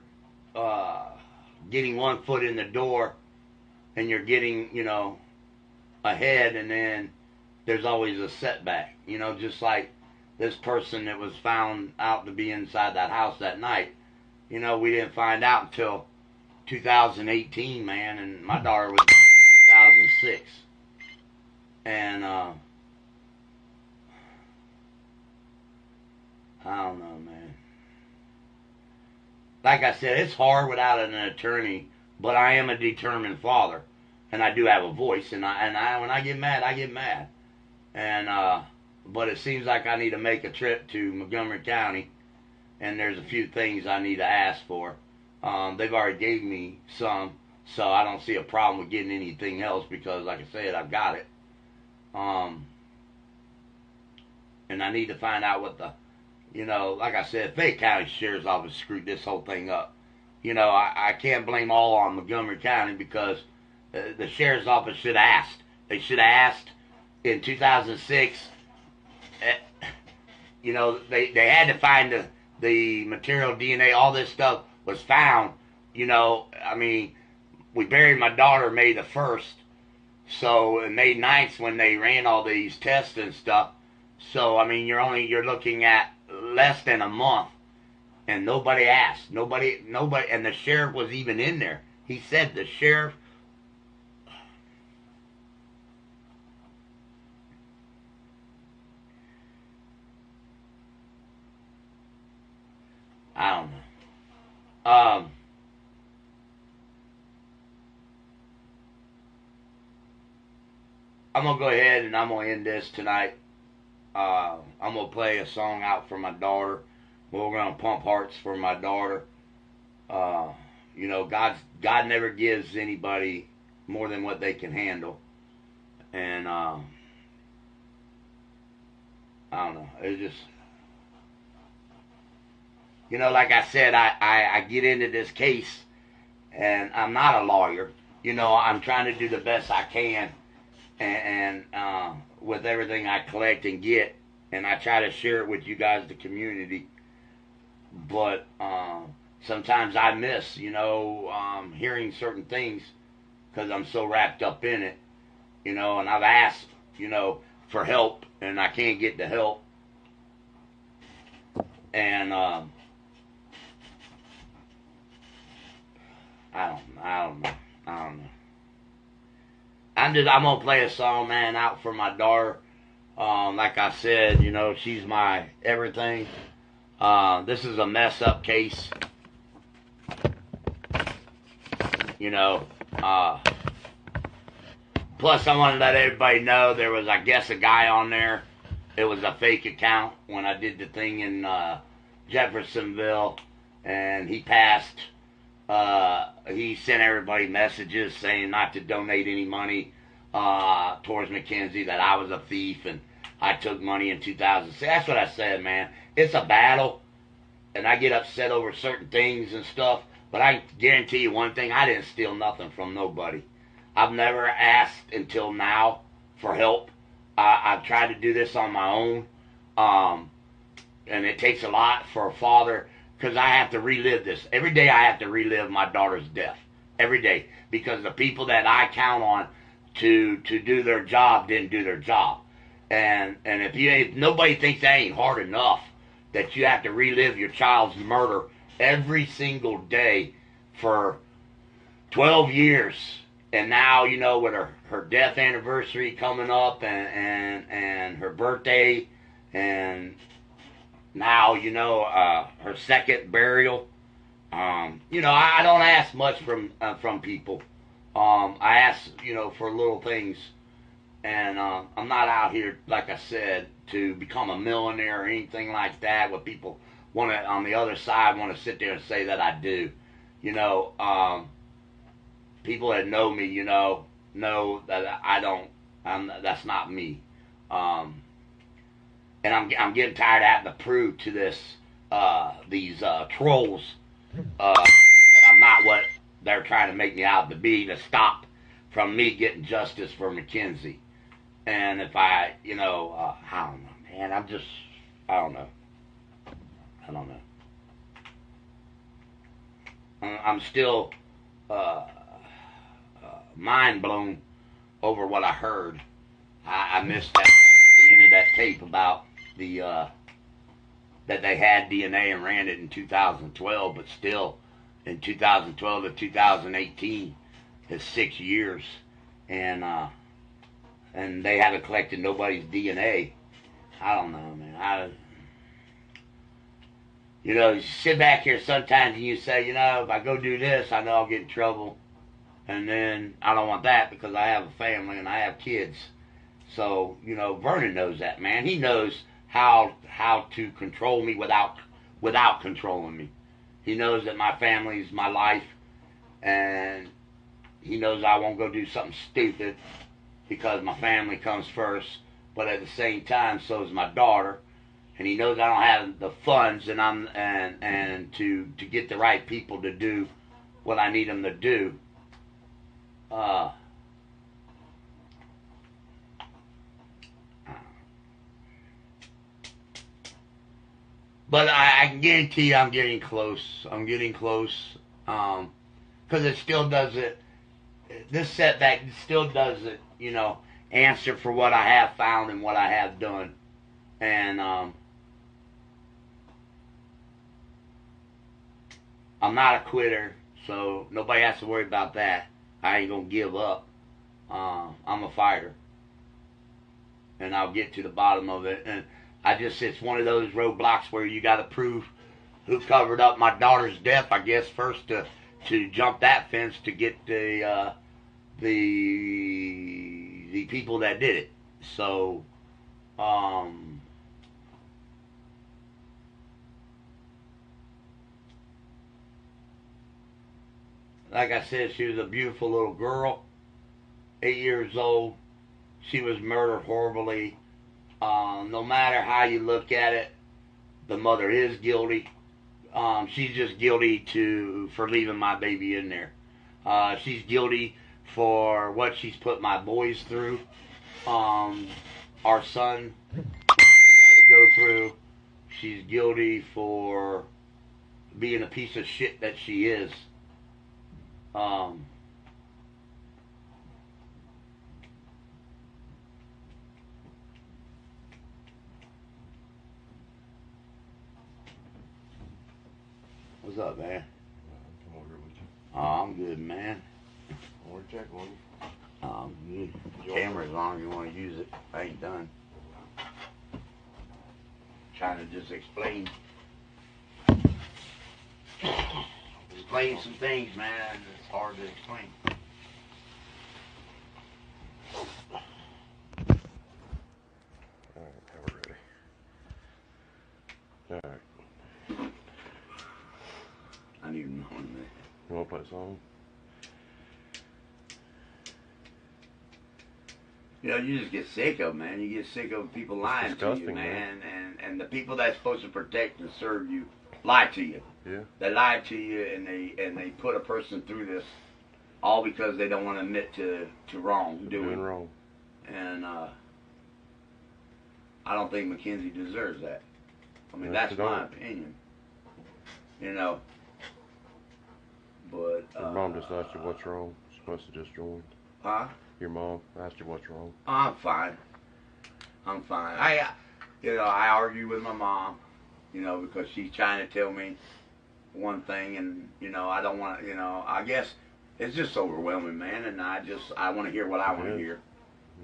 getting one foot in the door and you're getting ahead, and then there's always a setback. Just like this person that was found out to be inside that house that night. We didn't find out until 2018, man, and my daughter was 2006. And I don't know, man. Like I said, it's hard without an attorney, but I am a determined father, and I do have a voice, and I when I get mad, I get mad. And but it seems like I need to make a trip to Montgomery County, and there's a few things I need to ask for. They've already gave me some, so I don't see a problem with getting anything else because, like I said, I've got it. And I need to find out what the, like I said, Fayette County Sheriff's Office screwed this whole thing up. I can't blame all on Montgomery County because the Sheriff's Office should have asked. They should have asked in 2006. They had to find the material DNA, all this stuff was found. I mean, we buried my daughter May the 1st. So May 9th when they ran all these tests and stuff. So I mean, you're looking at less than a month, and nobody asked. Nobody, and the sheriff was even in there. He said the sheriff. I don't know. I'm going to go ahead and I'm going to end this tonight. I'm going to play a song out for my daughter. We're going to pump hearts for my daughter. God never gives anybody more than what they can handle. And, I don't know. It's just... like I said, I get into this case, and I'm not a lawyer. I'm trying to do the best I can, and with everything I collect and get, and I try to share it with you guys, the community. But sometimes I miss, hearing certain things because I'm so wrapped up in it, and I've asked, for help, and I can't get the help, and I don't know. I'm gonna play a song, man, out for my daughter. Like I said, she's my everything. This is a mess up case. Plus I want to let everybody know there was, I guess, a guy on there. It was a fake account when I did the thing in Jeffersonville, and he passed. He sent everybody messages saying not to donate any money towards Mackenzie, that I was a thief and I took money in 2006. That's what I said, man. It's a battle, and I get upset over certain things and stuff, but I guarantee you one thing, I didn't steal nothing from nobody. I've never asked until now for help. I've tried to do this on my own. and it takes a lot for a father, because I have to relive this. Every day I have to relive my daughter's death. Every day. Because the people that I count on to do their job didn't do their job. And if nobody thinks that ain't hard enough, that you have to relive your child's murder every single day for 12 years. And now, you know, with her death anniversary coming up and her birthday, and now, you know, her second burial. You know, I don't ask much from people. I ask, you know, for little things. And I'm not out here, like I said, to become a millionaire or anything like that, what people want to, on the other side, want to sit there and say that I do. You know, people that know me, you know that I don't, that's not me. And I'm getting tired of having to prove to these trolls that I'm not what they're trying to make me out to be, to stop from me getting justice for Mackenzie. And if I, you know, I don't know, man, I don't know. I'm still mind blown over what I heard. I missed that part at the end of that tape about the that they had DNA and ran it in 2012, but still in 2012 to 2018 is 6 years, and they haven't collected nobody's DNA. I don't know, man. You know, you sit back here sometimes and you say, you know, if I go do this, I know I'll get in trouble. And then I don't want that because I have a family and I have kids. So, you know, Vernon knows that, man. He knows how to control me without controlling me. He knows that my family's my life, and he knows I won't go do something stupid because my family comes first. But at the same time, so is my daughter. And he knows I don't have the funds and to get the right people to do what I need them to do. But I can guarantee you I'm getting close. Because it still doesn't, this setback still doesn't, you know, answer for what I have found and what I have done. And I'm not a quitter, so nobody has to worry about that. I ain't gonna give up. I'm a fighter, and I'll get to the bottom of it. And it's one of those roadblocks where you got to prove who covered up my daughter's death. I guess first to jump that fence to get the people that did it. So, like I said, she was a beautiful little girl, 8 years old. She was murdered horribly. No matter how you look at it, the mother is guilty. She's just guilty for leaving my baby in there. She's guilty for what she's put my boys through. Our son had to go through. She's guilty for being a piece of shit that she is. What's up, man? Come over with you. Oh, I'm good, man. I want to check on you. Oh, I'm good. Camera's on if you want to use it. I ain't done. Trying to just explain some things, man. It's hard to explain. Alright, now we're ready. Alright. I need to know in there. You want to play a song? You know, you just get sick of, man. You get sick of people lying to you, man. And the people that's supposed to protect and serve you lie to you. Yeah. They lie to you, and they put a person through this, all because they don't want to admit to wrongdoing. Doing wrong. And I don't think Mackenzie deserves that. I mean, Yes, that's you my don't. opinion. You know. But, Your mom just asked you what's wrong. She must have just joined. huh? Your mom asked you what's wrong. I'm fine. I'm fine. I argue with my mom, because she's trying to tell me one thing, and I don't want to. I guess it's just overwhelming, man, and I want to hear what I want to hear,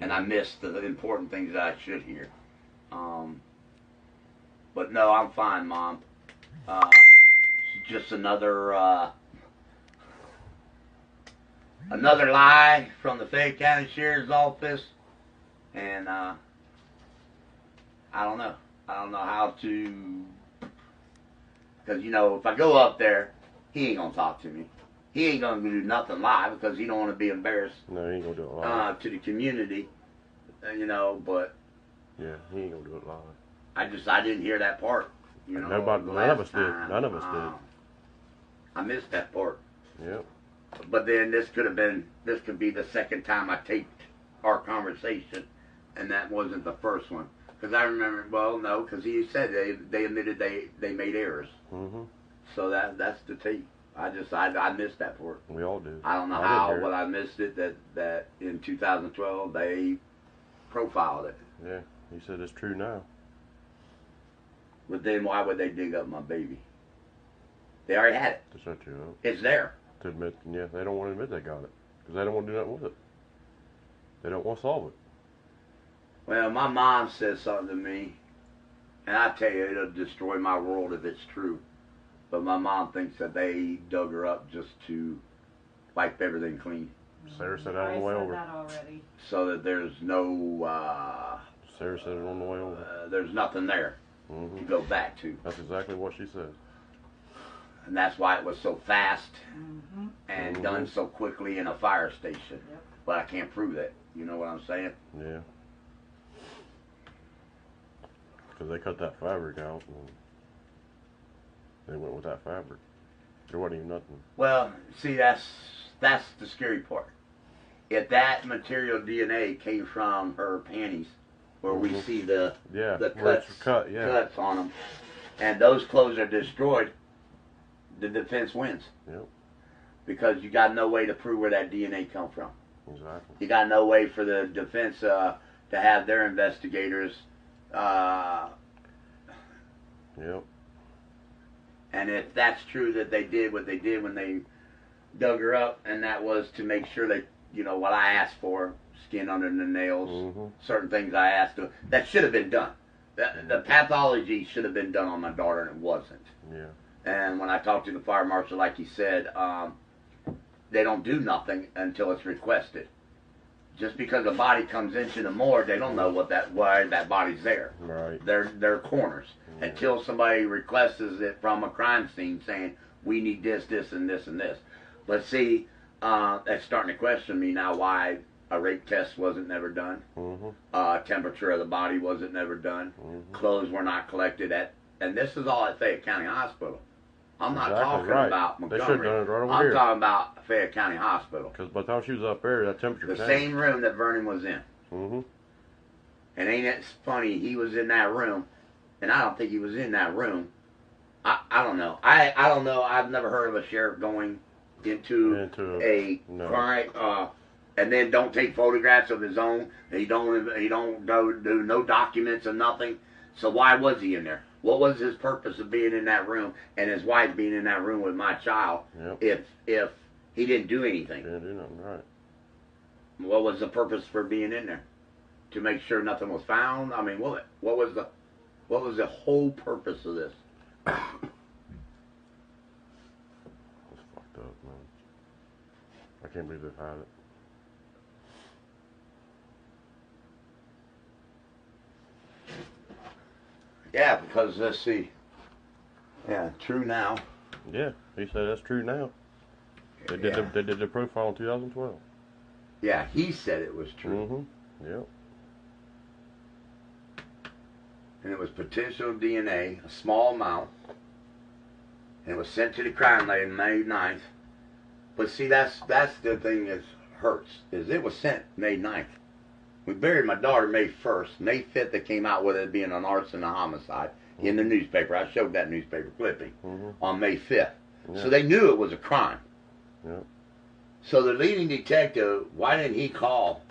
and I miss the important things that I should hear. But no, I'm fine, Mom. It's just another lie from the Fayette County Sheriff's Office, and I don't know. I don't know how to, because if I go up there, he ain't gonna talk to me. He ain't gonna do nothing live because he don't want to be embarrassed. No, he ain't gonna do it live. To the community, But Yeah, he ain't gonna do it live. I didn't hear that part. None of us did. None of us did. I missed that part. Yep. But then this could be the second time I taped our conversation, and that wasn't the first one. Because I remember, no, because he said they admitted they made errors. Mm-hmm. So that's the tape. I missed that part. We all did. I don't know how, but I missed it. That in 2012 they profiled it. Yeah, he said it's true now. But then why would they dig up my baby? They already had it. To shut you up. It's there. To admit, yeah, they don't want to admit they got it because they don't want to do nothing with it. They don't want to solve it. Well, my mom said something to me, and I tell you, it'll destroy my world if it's true. But my mom thinks that they dug her up just to wipe everything clean. Sarah said that on the way over. That already. So that there's no, Sarah said it on the way over. There's nothing there Mm-hmm. to go back to. That's exactly what she said. And that's why it was so fast Mm-hmm. and Mhm. done so quickly in a fire station. Yep. But I can't prove that. You know what I'm saying? Yeah. Because they cut that fabric out and they went with that fabric. There wasn't even nothing. Well, see, that's the scary part. If that material DNA came from her panties, where we Mhm. see the Yeah, the where it's cuts, cut, yeah. cuts on them, and those clothes are destroyed, the defense wins. Yep. Because you got no way to prove where that DNA come from. Exactly. You got no way for the defense to have their investigators. Yep. And if that's true that they did what they did when they dug her up, and that was to make sure that, what I asked for, skin under the nails, Mhm. certain things I asked to, that should have been done. The pathology should have been done on my daughter, and it wasn't. Yeah. And when I talked to the fire marshal, like he said, they don't do nothing until it's requested. Just because a body comes into the morgue, they don't know why that body's there. Right. They're corners. Yeah. Until somebody requests it from a crime scene saying, we need this, this, and this, and this. But see, that's starting to question me now why a rape test wasn't never done. Mm-hmm. Temperature of the body wasn't never done. Mm-hmm. Clothes were not collected and this is all at Fayette County Hospital. I'm not Exactly talking right. about They should have Montgomery. done it right over I'm here. talking about Fayette County Hospital. Because by the time she was up there, that temperature The changed. same room that Vernon was in. Mm-hmm. And ain't it funny, he was in that room, and I don't think he was in that room. I don't know. I don't know. I've never heard of a sheriff going into a no. crime, and then don't take photographs of his own. He don't do no documents or nothing. So why was he in there? What was his purpose of being in that room and his wife being in that room with my child? Yep. If he didn't do anything, Didn't do nothing right. what was the purpose for being in there? To make sure nothing was found? I mean, what was the whole purpose of this? It's fucked up, man. I can't believe they've had it. Yeah, because let's see. Yeah, true now. Yeah, he said that's true now. They did the profile in 2012. Yeah, he said it was true. Mm-hmm. Yep. And it was potential DNA, a small amount. And it was sent to the crime lab May 9th. But see, that's the thing that hurts, is it was sent May 9th. We buried my daughter May 1st. May 5th, it came out with it being an arson and a homicide. in the newspaper. I showed that newspaper clipping on May 5th. Yeah. So they knew it was a crime. Yeah. So the leading detective, why didn't he call?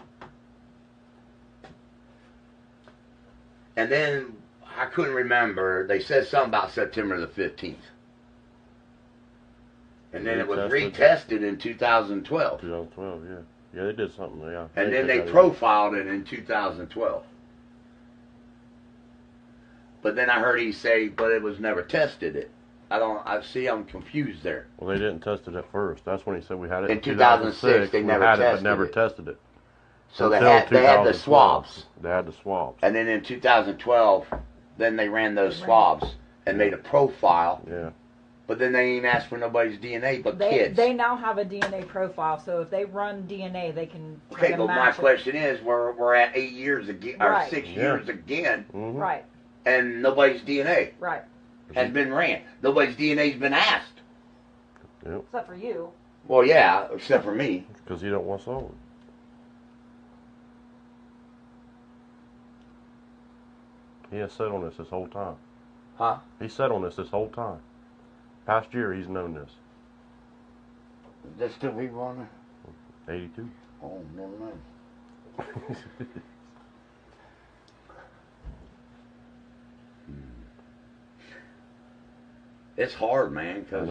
And then I couldn't remember. They said something about September the 15th. And then it was retested in 2012. 2012, yeah. Yeah, they did something, yeah. And then they profiled it in 2012. But then I heard he say, but it was never tested. I'm confused there. Well, they didn't test it at first. That's when he said we had it in 2006. They never tested it. But never tested it. So they had the swabs. They had the swabs. And then in 2012, then they ran those swabs and made a profile. Yeah. But then they ain't asked for nobody's DNA but kids. They now have a DNA profile, so if they run DNA, they can. Okay, but my question is, we're at 8 years again, or 6 years again, right? And nobody's DNA right has been ran. Nobody's DNA's been asked. Yep. Except for you. Well, yeah, except for me. Because you don't want sold. He has sat on this whole time. Huh? He sat on this whole time. Past year, he's known this. Is that still people on there? 82. Oh, never mind. It's hard, man, because,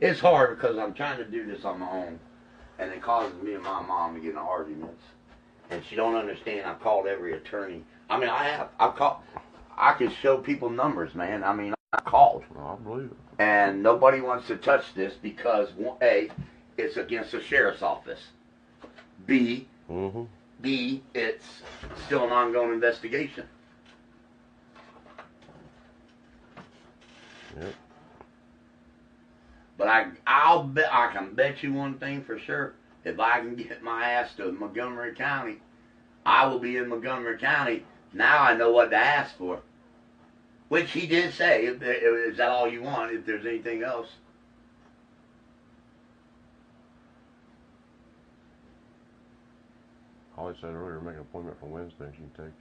it's hard because I'm trying to do this on my own, and it causes me and my mom to get in arguments, and she don't understand. I've called every attorney. I mean, I've called, I can show people numbers, man. I mean, I called. I believe it. And nobody wants to touch this because, A, it's against the sheriff's office. B, it's still an ongoing investigation. Yep. But I can bet you one thing for sure. If I can get my ass to Montgomery County, I will be in Montgomery County. Now I know what to ask for. Which he did say. Is that all you want? If there's anything else. Holly said earlier, make an appointment for Wednesday and she can take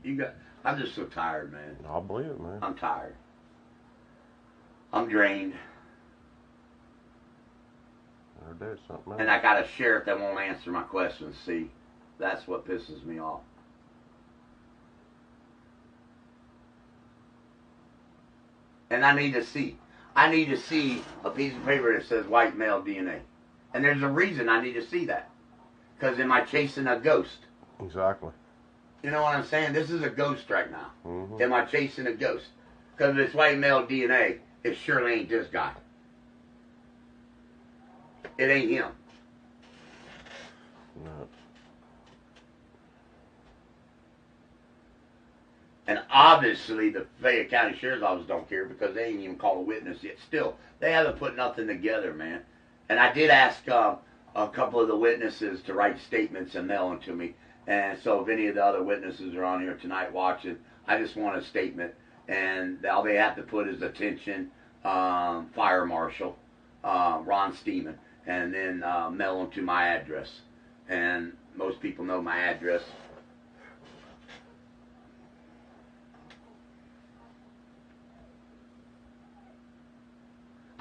you. I'm just so tired, man. I believe it, man. I'm tired. I'm drained. And I got a sheriff that won't answer my questions. See, that's what pisses me off. And I need to see a piece of paper that says white male DNA. And there's a reason I need to see that. Because am I chasing a ghost? Exactly. You know what I'm saying? This is a ghost right now. Am I chasing a ghost? Because if it's white male DNA, it surely ain't this guy. It ain't him. No. And obviously the Fayette County Sheriff's Office don't care because they ain't even called a witness yet. Still, they haven't put nothing together, man. And I did ask a couple of the witnesses to write statements and mail them to me. And so if any of the other witnesses are on here tonight watching, I just want a statement. And all they have to put is attention, Fire Marshal, Ron Steeman, and then mail them to my address. And most people know my address.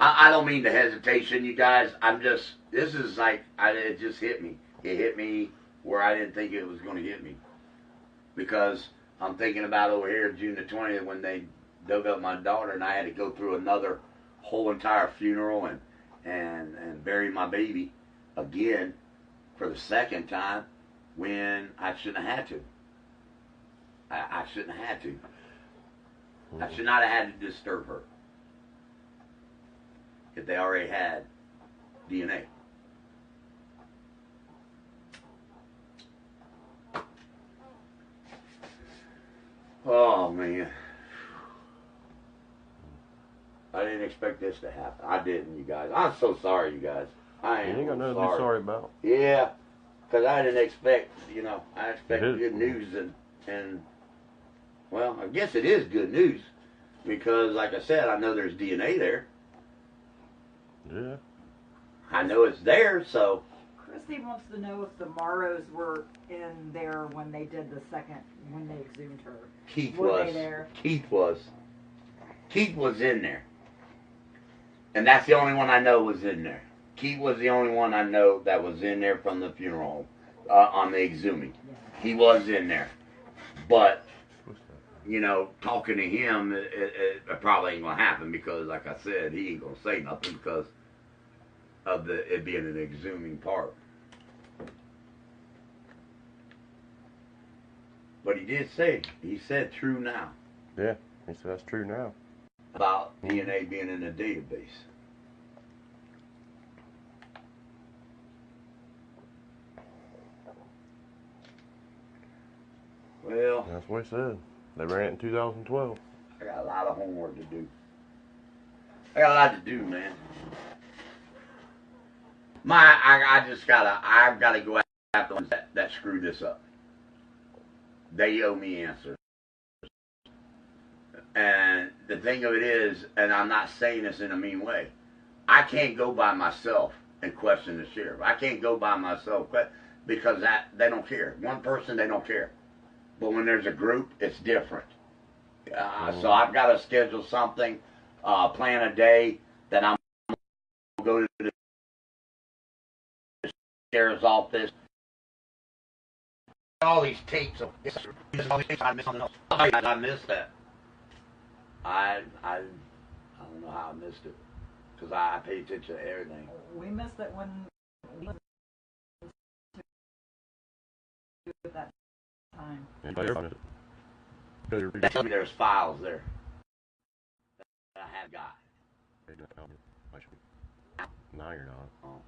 I don't mean the hesitation, you guys. This is like, it just hit me. It hit me where I didn't think it was going to hit me. Because I'm thinking about over here June the 20th when they dug up my daughter and I had to go through another whole entire funeral and bury my baby again for the second time when I shouldn't have had to. I shouldn't have had to. I should not have had to disturb her if they already had DNA. Oh, man. I didn't expect this to happen. I didn't, you guys. I'm so sorry, you guys. I am. You ain't got nothing to be sorry about. Yeah, because I didn't expect, I expected good news and, well, I guess it is good news because, like I said, I know there's DNA there. Yeah. I know it's there, so Christy wants to know if the Morrows were in there when they did when they exhumed her. Keith Were was. they there? Keith was. Keith was in there. And that's the only one I know was in there. Keith was the only one I know that was in there from the funeral on the exhuming. Yeah. He was in there. But, you know, talking to him, it probably ain't going to happen because, like I said, he ain't going to say nothing because of it being an exhuming part. But he did say, he said true now. Yeah, he said that's true now. About DNA being in a database. Well, That's what he said. They ran it in 2012. I got a lot of homework to do. I got a lot to do, man. I've gotta go after the ones that screw this up. They owe me answers. And the thing of it is, and I'm not saying this in a mean way, I can't go by myself and question the sheriff. I can't go by myself because they don't care. One person, they don't care. But when there's a group, it's different. So I've got to schedule something, plan a day that I'm going to go to the sheriff's office. All these tapes. I missed something else. I missed that. I don't know how I missed it because I pay attention to everything. We missed it when we at that time. They tell me there's files there that I have got. No, you're not. Oh.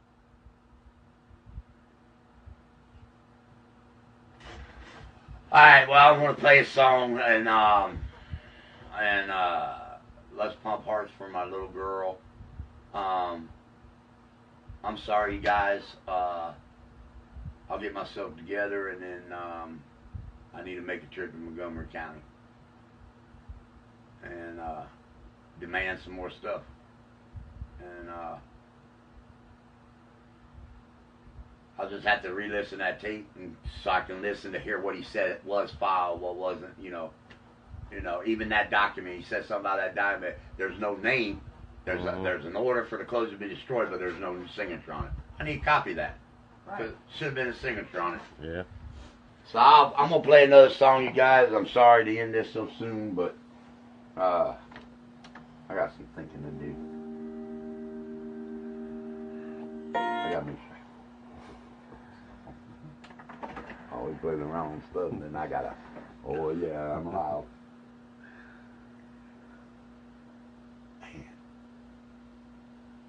All right, well, I'm gonna play a song and let's pump hearts for my little girl. I'm sorry, you guys. I'll get myself together and then I need to make a trip to Montgomery County and demand some more stuff. And I'll just have to re-listen that tape and so I can listen to hear what he said it was filed, what wasn't, you know, even that document, he said something about that document, there's no name, there's an order for the clothes to be destroyed, but there's no signature on it. I need to copy that. Right. Should have been a signature on it. Yeah. So I'm going to play another song, you guys. I'm sorry to end this so soon, but I got some thinking to do. I got me. Always playing around with stuff, and then I gotta. Oh yeah, I'm loud. Man,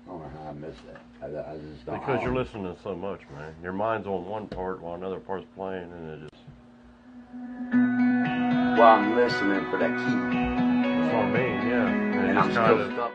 I don't know how I missed that. I just don't. Because you're listening so much, man. Your mind's on one part while another part's playing, and it just. Well, I'm listening for that key. That's what I mean, yeah. And I'm still stuck.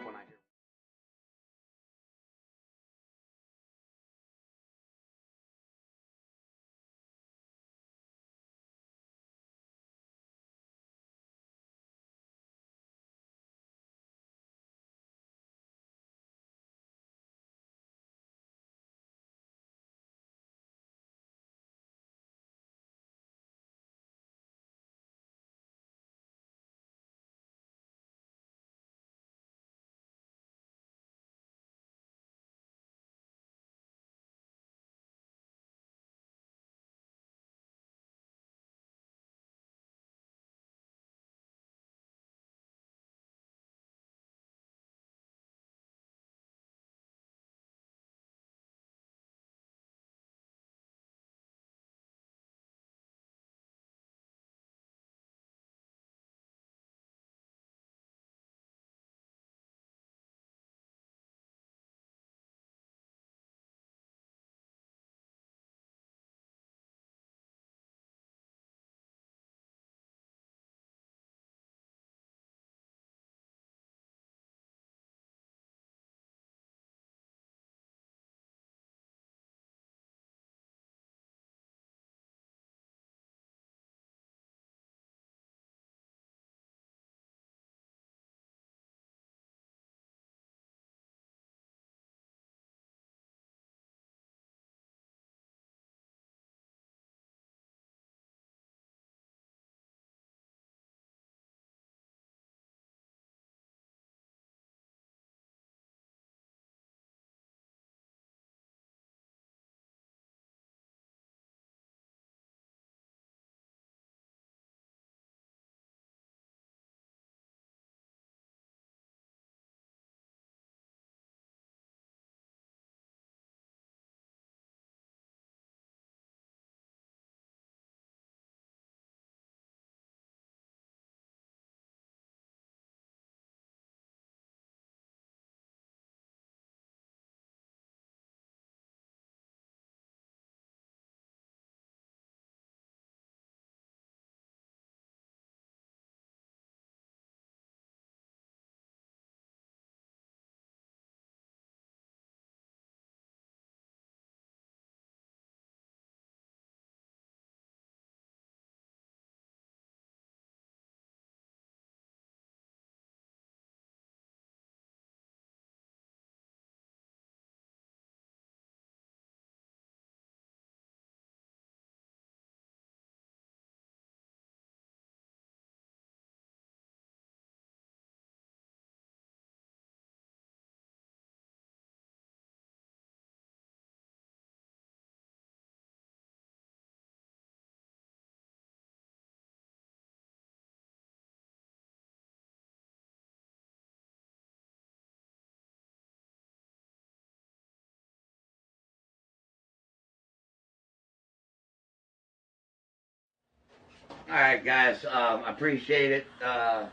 All right, guys. I appreciate it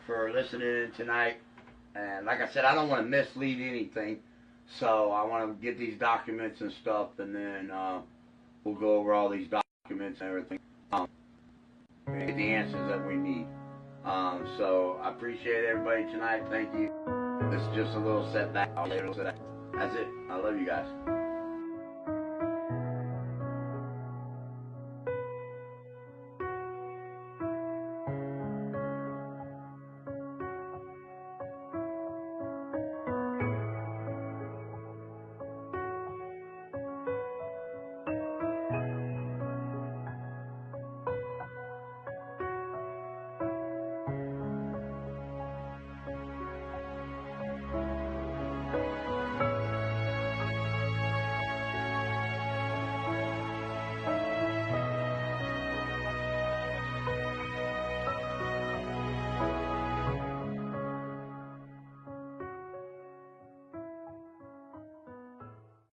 for listening tonight. And like I said, I don't want to mislead anything. So I want to get these documents and stuff, and then we'll go over all these documents and everything. And get the answers that we need. So I appreciate everybody tonight. Thank you. This is just a little setback. That's it. I love you guys.